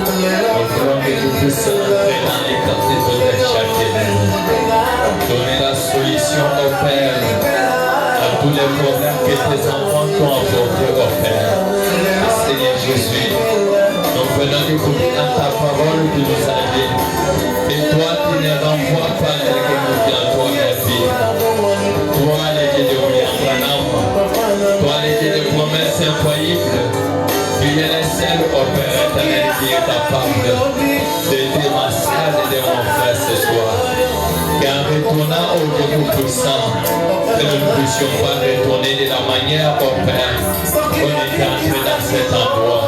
Nous voulons que tu puisses entrer dans les quartiers de chaque élément, donner la solution au Père à tous les problèmes que tes enfants t'ont apportés au Père. Seigneur Jésus, nous venons d'écouter dans ta parole qui nous a dit, et toi tu ne renvoies pas les que nous viens toi la vie. Toi les Dieu de William Branham, toi les Dieu de promesses infaillibles, tu es le seul au Père éternel qui est capable d'aider ma sœur et de mon frère ce soir. Qu'en retournant au Dieu Tout-Puissant, que nous ne puissions pas retourner de la manière au Père qu'on est entré dans cet endroit.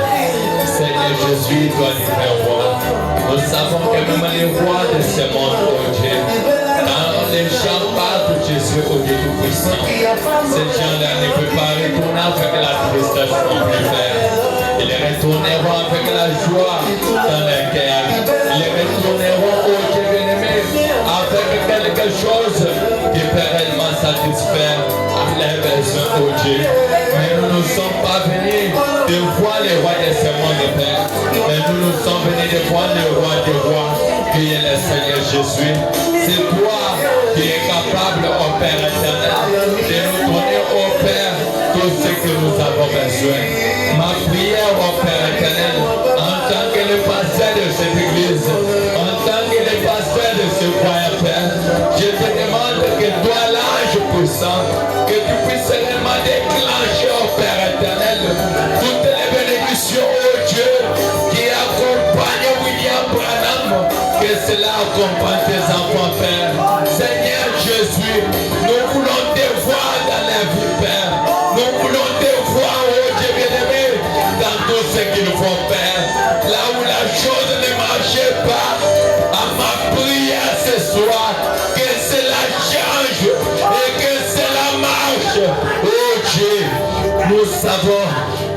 Seigneur Jésus, toi nous faire voir. Nous savons que même les rois de ce monde, oh Dieu, quand les gens parlent de Jésus au Dieu Tout-Puissant, ces gens-là ne peuvent pas retourner avec la tristesse non plus faire. Ils retourneront avec la joie dans leur cœur. Ils retourneront au Dieu bien-aimé avec quelque chose qui peut réellement satisfaire à leurs besoins au Dieu. Mais nous ne sommes pas venus de voir les rois de ce monde, Père. Mais nous sommes venus de voir le roi des rois, qui est le Seigneur Jésus. C'est toi qui es capable, au Père éternel, de nous donner au Père tout ce que nous avons besoin. Ma prière au Père éternel, en tant que le pasteur de cette église, en tant que le pasteur de ce foyer, Père, je te demande que toi, l'ange puissant, que tu puisses réellement déclencher au Père éternel toutes les bénédictions, oh Dieu, qui accompagnent William Branham, que cela accompagne tes enfants, Père. Seigneur Jésus, nous voulons te voir dans la vie, Père. Nous voulons te voir, oh Dieu bien-aimé, dans tout ce qu'ils font, Père. Là où la chose ne marchait pas, à ma prière ce soir, que cela change et que cela marche. Oh Dieu, nous savons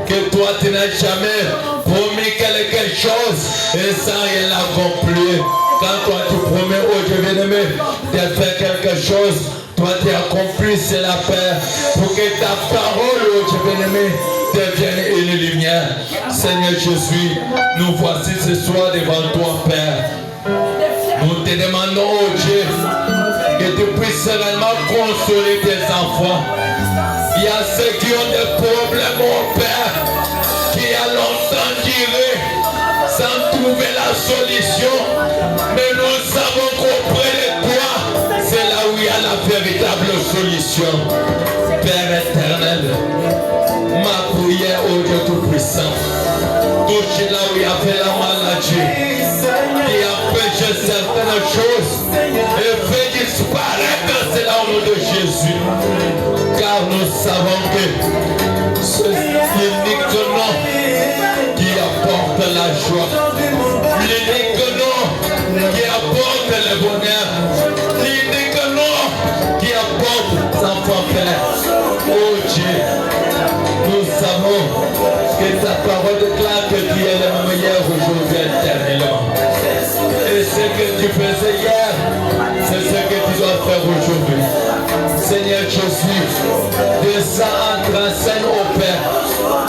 que toi tu n'as jamais promis quelque chose et sans rien l'accomplir. Quand toi tu promets, oh Dieu bien-aimé, de faire quelque chose, toi tu accomplis cela, Père, pour que ta parole, oh Dieu bien-aimé, devienne une lumière. Seigneur Jésus, nous voici ce soir devant toi, Père. Nous te demandons, oh Dieu, que tu puisses réellement consoler tes enfants. Il y a ceux qui ont des problèmes, oh Père, qui a longtemps duré sans trouver la solution. Mais nous savons qu'auprès de toi, c'est là où il y a la véritable solution. Père éternel, ma prière au Dieu Tout-Puissant, touche là où il y avait la maladie, qui empêche certaines choses et fait disparaître cela au nom de Jésus. Car nous savons que c'est l'unique nom qui apporte la joie, l'unique nom qui apporte le bonheur, l'unique nom qui apporte l'enfant Père. Oh Dieu, nous savons que ta parole déclare que tu es le même hier, aujourd'hui, éternellement. Et ce que tu faisais hier, c'est ce que tu dois faire aujourd'hui. Seigneur Jésus, descends entre la scène au Père.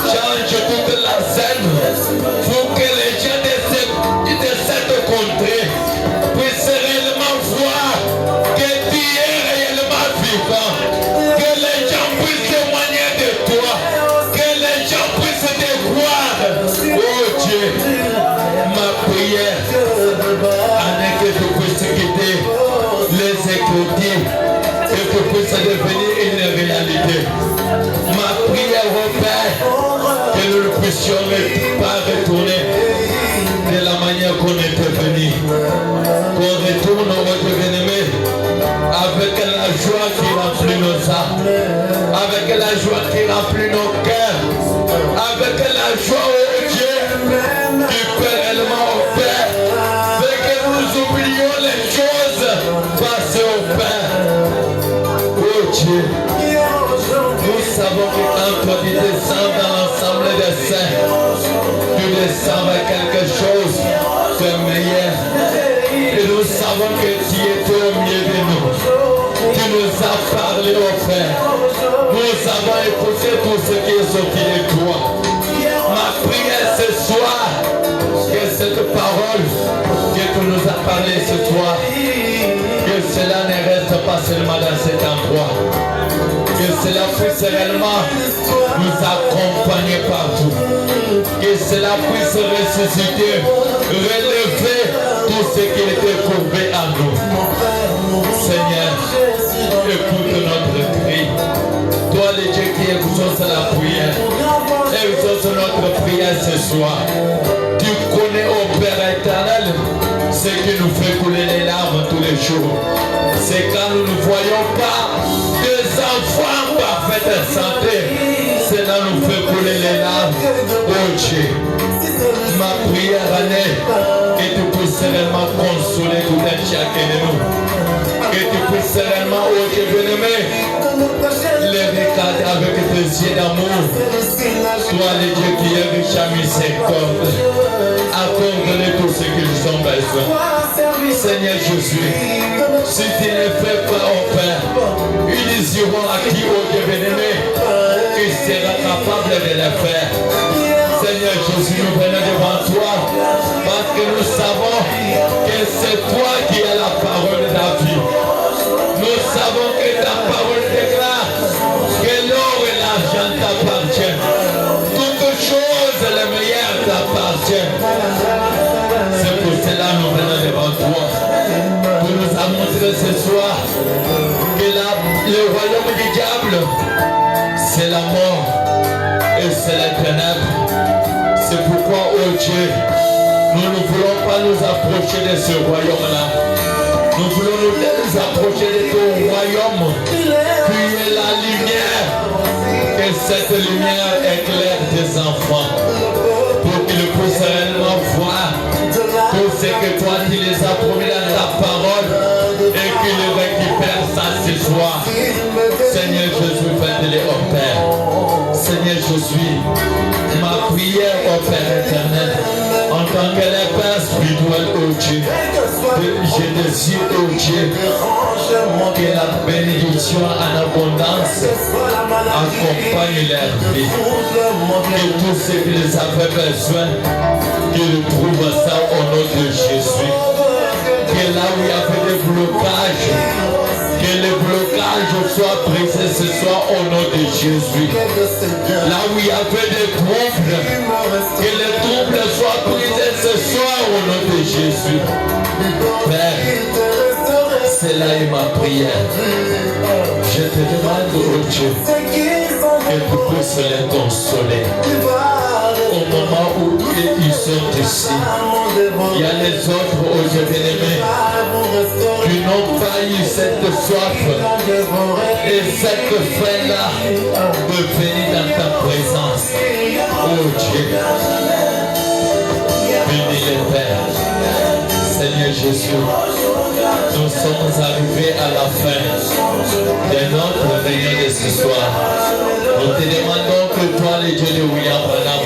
Change toute la scène pour que les gens de cette contrée puissent réellement voir que tu es réellement vivant. Que les gens puissent témoigner de toi. Que les gens puissent te voir. Oh Dieu, ma prière, afin que tu puisses quitter les écouter. Que tu puisses devenir une réalité. Ma prière au Père, que nous ne puissions pas retourner de la manière qu'on était venu. Qu'on retourne au Dieu bien-aimé avec la joie qui remplit nos âmes, avec la joie qui remplit nos cœurs, avec la joie au Dieu qui peut réellement au Père, fait que nous oublions les choses passées au Père. Oh Dieu, savons que quand toi tu descends dans l'ensemble des saints, tu descends avec quelque chose de meilleur. Et nous savons que tu étais au milieu de nous. Tu nous as parlé au Père. Nous avons écouté tout ce qui est sorti de toi. Ma prière ce soir, que cette parole que tu nous as parlé ce soir, que cela ne reste pas seulement dans cet endroit. Que cela puisse réellement nous accompagner partout. Que cela puisse ressusciter, relever tout ce qui était courbé à nous. Seigneur, écoute notre cri. Toi, le Dieu qui exauce la prière, exauce notre prière ce soir. Tu connais, ô Père éternel, ce qui nous fait couler les larmes tous les jours. C'est quand nous ne voyons pas des enfants en parfaite santé. Cela nous fait couler les larmes. Oh Dieu, ma prière en est que tu puisses réellement consoler tout un chacun de nous. Que tu puisses réellement, oh Dieu bien-aimé, les regarder avec tes yeux d'amour. Toi, le Dieu qui est riche à miséricorde, accorde-les tout ce qu'ils ont besoin. Seigneur Jésus, si tu ne fais pas, oh Père, ils iront à qui, oh Dieu bien-aimé, il sera capable de le faire. Seigneur Jésus, nous venons devant toi parce que nous savons que c'est toi qui as la parole de la vie. Nous savons que ta parole déclare que l'or et l'argent t'appartiennent. Toutes choses, les meilleures t'appartiennent. C'est pour cela que nous venons devant toi. Tu nous as montré ce soir que le royaume du diable, c'est la mort et c'est les ténèbres. C'est pourquoi, oh Dieu, nous ne voulons pas nous approcher de ce royaume-là. Nous voulons nous approcher de ton royaume, qui est la lumière. Que cette lumière éclaire tes enfants, pour qu'ils puissent réellement voir tout ce que toi tu les as promis dans ta parole et qu'ils récupèrent ça ce soir. Seigneur Jésus, faites-les au Père. Seigneur Jésus, ma prière au Père éternel, en tant que le Père spirituel, oh Dieu, je désire, oh Dieu, que la bénédiction en abondance accompagne leur vie. Que tout ce qu'ils avaient besoin, qu'ils trouvent ça au nom de Jésus. Que là où il y avait des blocages, que les blocages soient brisés ce soir au nom de Jésus. Là où il y avait des troubles, que les troubles soient brisés ce soir au nom de Jésus. Père, c'est là ma prière. Je te demande, oh Dieu, que tu puisses les consoler. Au moment où ils sont ici, il y a les autres, oh Dieu bien-aimé, qui n'ont pas eu cette soif et cette faim-là de venir dans ta présence. Oh Dieu, bénis les Pères. Seigneur Jésus, nous sommes arrivés à la fin de notre réunion de ce soir. Nous te demandons que toi, le Dieu de William Branham,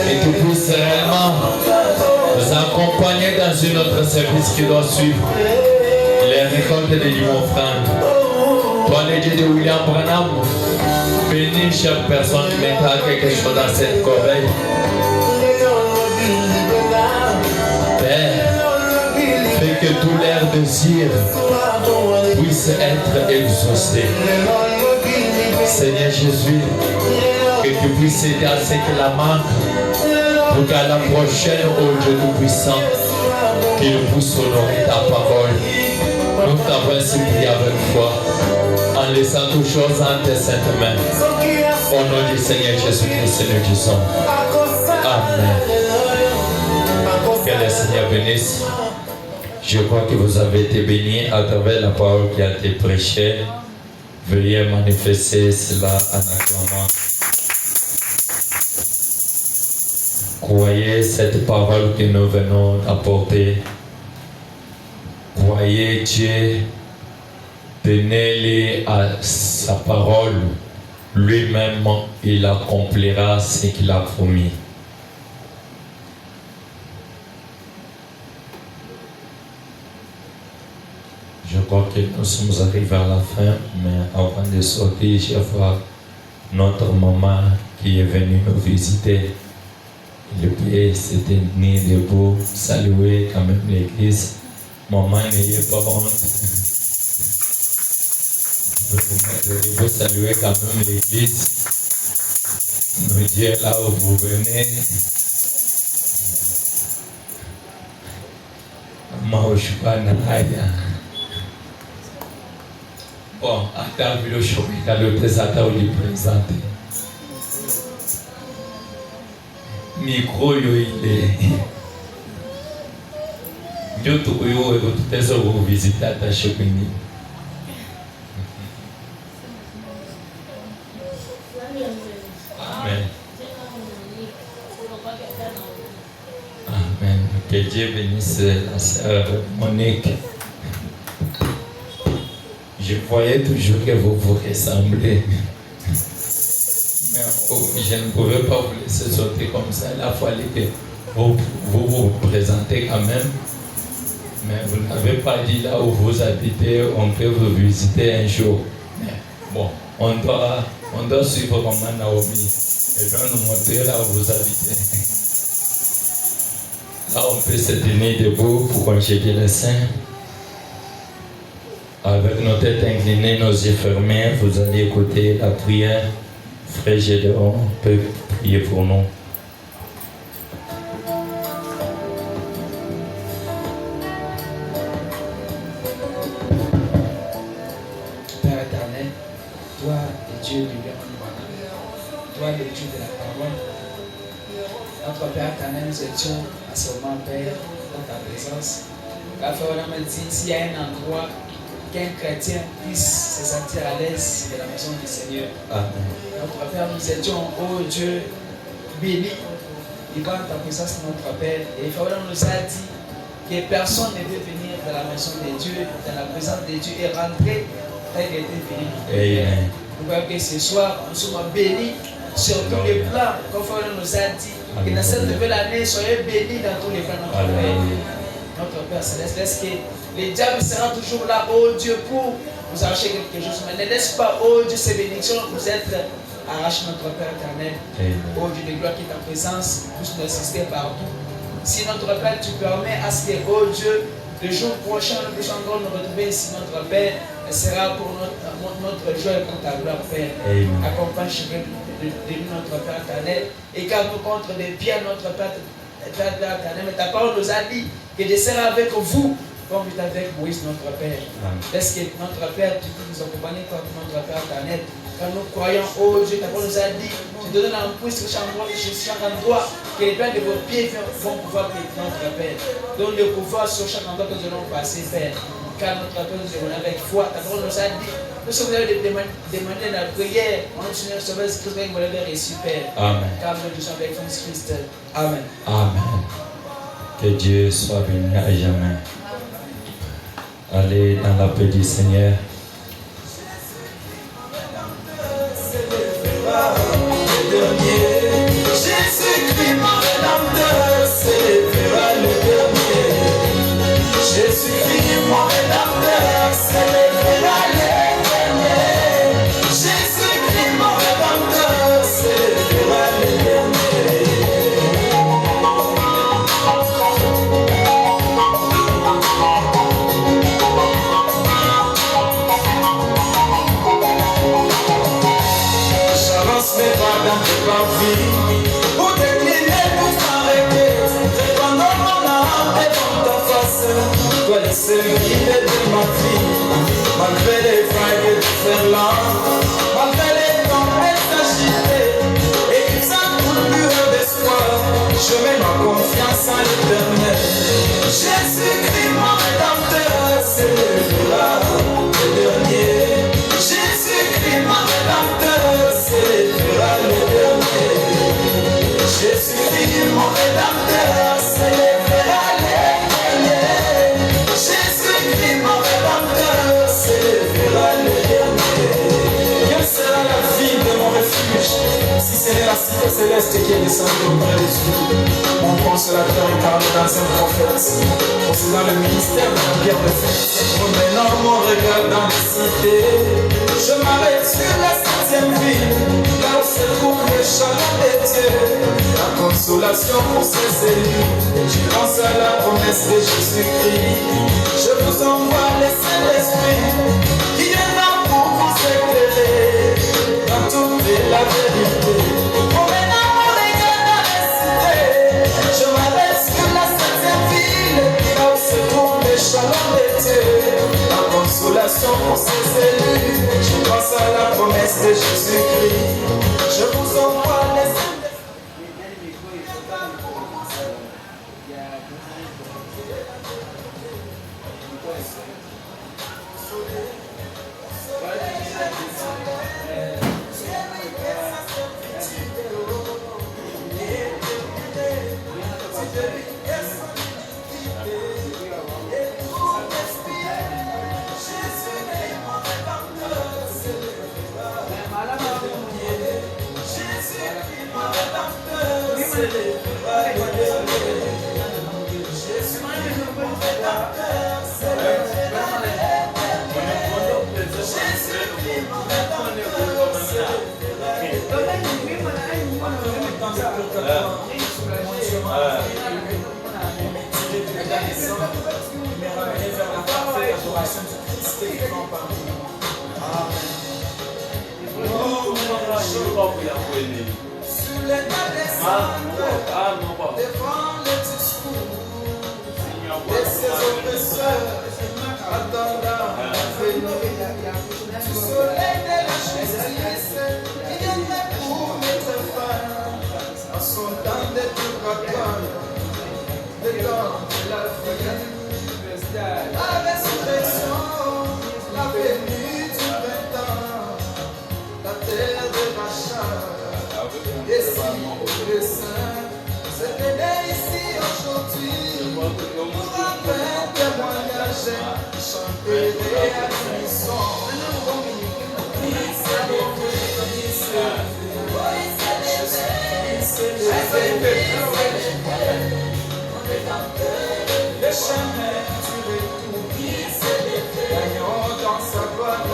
et tu puisses réellement nous accompagner dans un autre service qui doit suivre, les récoltes de l'offrande. Toi, le Dieu de William Branham, bénis chaque personne qui mettra quelque chose dans cette corbeille. Père, fais que tous leurs désirs puissent être exaucés. Seigneur Jésus, que tu puisses aider à ce que la manque, pour qu'à la prochaine, ô Dieu Tout-Puissant, qu'il puisse honorer ta parole. Nous t'avons ainsi prié avec foi, en laissant toutes choses en tes saintes mains. Au nom du Seigneur Jésus-Christ, nous disons Amen. Que le Seigneur bénisse. Je crois que vous avez été bénis à travers la parole qui a été prêchée. Veuillez manifester cela en acclamant. Croyez cette parole que nous venons apporter. Croyez Dieu, tenez-les à sa parole lui-même, il accomplira ce qu'il a promis. Je crois que nous sommes arrivés à la fin, mais avant de sortir, je vois notre maman qui est venue nous visiter. Le pied s'est tenu debout, saluer quand même l'église. Maman, n'ayez pas honte. Vous saluez quand même l'église. Nous dire là où vous venez. Maman, je suis pas bon, ata vile shobika loteza ata ulipresente mikro yo ile ndio tukuyo tutaweza kuvisita hata shopping. Amen. Amen. Que Dieu bénisse la sœur Monique. Je voyais toujours que vous vous ressemblez. Mais je ne pouvais pas vous laisser sortir comme ça. Il a fallu que vous présentez quand même. Mais vous n'avez pas dit là où vous habitez, on peut vous visiter un jour. Mais bon, on doit suivre Maman Naomi et doit nous montrer là où vous habitez. Là, on peut se tenir debout pour conjuguer les seins. Avec nos têtes inclinées, nos yeux fermés, vous allez écouter la prière. Frère Gédéon peut prier pour nous. Père éternel, toi et Dieu du bien, toi le Dieu de la parole, notre Père éternel, nous étions à ce moment, Père, dans ta présence. Car Frère, on m'a dit, s'il y a un endroit qu'un chrétien puisse se sentir à l'aise de la maison du Seigneur. Amen. Notre Père, nous étions, oh Dieu, bénis devant ta présence, notre Père. Et Frère, on nous a dit que personne ne peut venir dans la maison de Dieu, dans la présence de Dieu et rentrer tel qu'il était venu. Amen. Nous voyons que ce soir, nous sommes bénis sur tous les plans, comme Frère nous a dit. Que dans cette nouvelle année, soyez bénis dans tous les plans, notre Père. Notre Père Céleste, laisse que les diables seront toujours là, oh Dieu, pour nous arracher quelque chose. Mais ne laisse pas, oh Dieu, ces bénédictions nous être arrachées, notre Père éternel. Oh Dieu de gloire qui est en présence, puisse nous assister partout. Si notre Père, tu permets à ce que, oh Dieu, le jour prochain, nous puissions encore nous retrouver ici, notre Père, sera pour notre joie et pour ta gloire, Père. Accompagne chacun de nous, notre Père éternel, et garde-nous contre les biens, notre Père éternel. Mais ta parole nous a dit que de serrer avec vous, comme tu es avec Moïse, notre Père. Laisse que notre Père, tu peux nous accompagner comme notre Père éternel. Quand nous croyons, oh Dieu, ta parole nous a dit, tu donnes un pouce sur chaque endroit, que les plans de vos pieds vont pouvoir péter, notre Père. Donne le pouvoir sur chaque endroit que nous allons passer, Père. Car notre Père, nous allons avec foi. Ta parole nous a dit, nous sommes là de demander la prière. Mon Seigneur Sauveur, c'est tout ce que vous l'avez reçu, Père. Amen. Car nous sommes avec Christ. Amen. Amen. Que Dieu soit béni à jamais. Allez dans la paix du Seigneur. Jésus-Christ, mon rédempteur, célébrera le dernier. Jésus-Christ, mon rédempteur, célébrera le dernier. Jésus-Christ, mon rédempteur, célébrera le dernier. J'avance mes pas dans tes parvis, pour décliner, pour s'arrêter. Répandant mon âme devant ta face, toi le seul guide de ma vie. Malgré les vagues du fer-lent, malgré les tempêtes agitées, et sans coupure d'espoir, je mets ma confiance en l'Éternel. Jésus-Christ, mon rédempteur, célébrera le dernier. Jésus-Christ, mon rédempteur, célébrera le dernier. céleste qui est descendu auprès de Dieu, mon consolateur incarné dans un prophète, possédant le ministère de la guerre de fête. Promenant mon regard dans les cités, je m'arrête sur la 7e ville, là où se trouve le chaleur de Dieu, la consolation pour ses élus. Je pense à la promesse de Jésus-Christ. Je vous envoie le Saint-Esprit qui viendra pour vous éclairer dans toute la vérité. Promenant mon regard dans les cités, je m'arrête sur la 7e ville, là où se trouve le chaleur de Dieu, la consolation pour ses élus. Je pense à la promesse de Jésus-Christ. Je vous envoie les devant le discours de ses oppresseurs, attendant la venue du soleil de la justice qui viendrait pour mettre fin à son temps de purgatoire, le temps de la vie, la résurrection, la venue du printemps, la terre de Rachel. Et si le Saint se tenait ici aujourd'hui pour un témoignage, chanter à l'unisson. Le chemin du retour, gagnons dans sa gloire.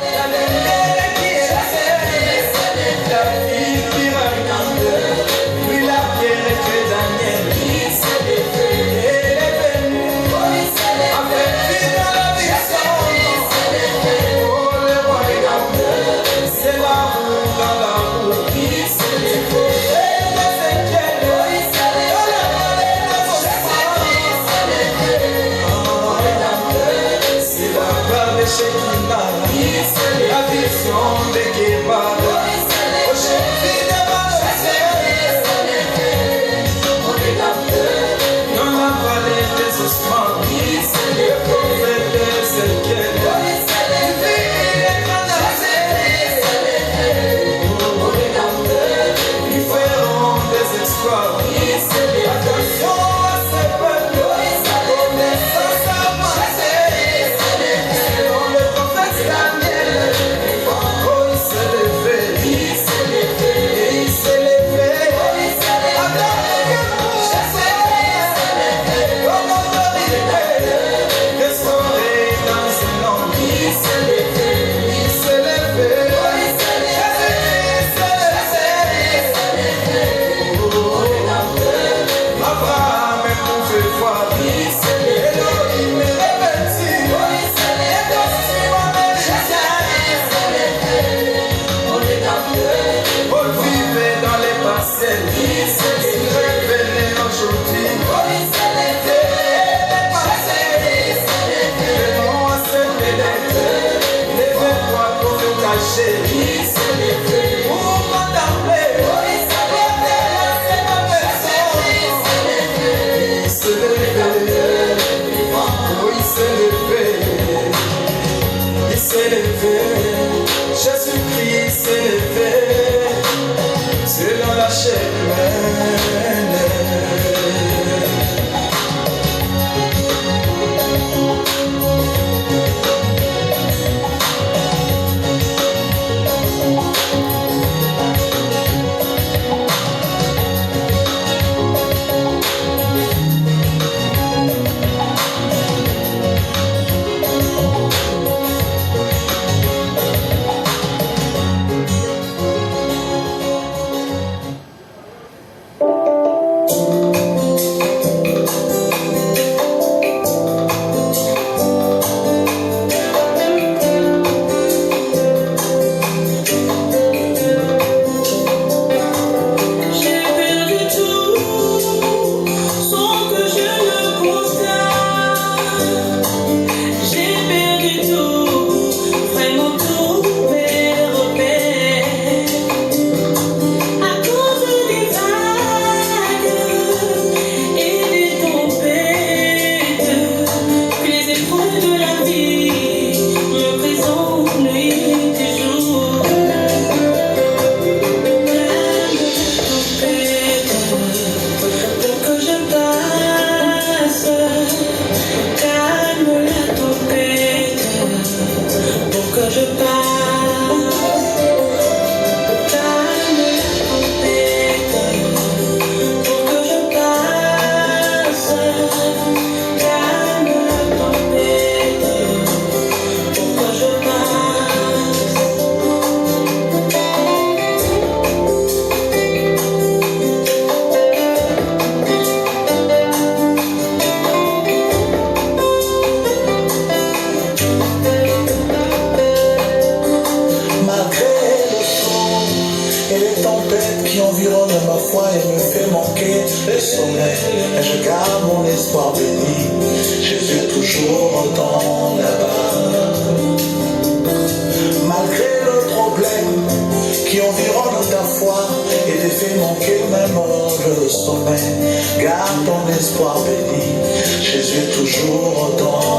La lumière qui est la vie qui regarde, lui la pierre que Daniel. Elle est venue avec vie dans la vision. Oh le royaume, c'est la roue dans la roue. Et les équelles dans la vallée de vos c'est la gloire de Shekinah, la vision de Kébar. Oh, qui environne ma foi et me fait manquer le sommeil. Et je garde mon espoir béni. Jésus est toujours dans là-bas. Malgré le problème qui environne ta foi et te fait manquer même le sommeil, garde ton espoir béni. Jésus est toujours dans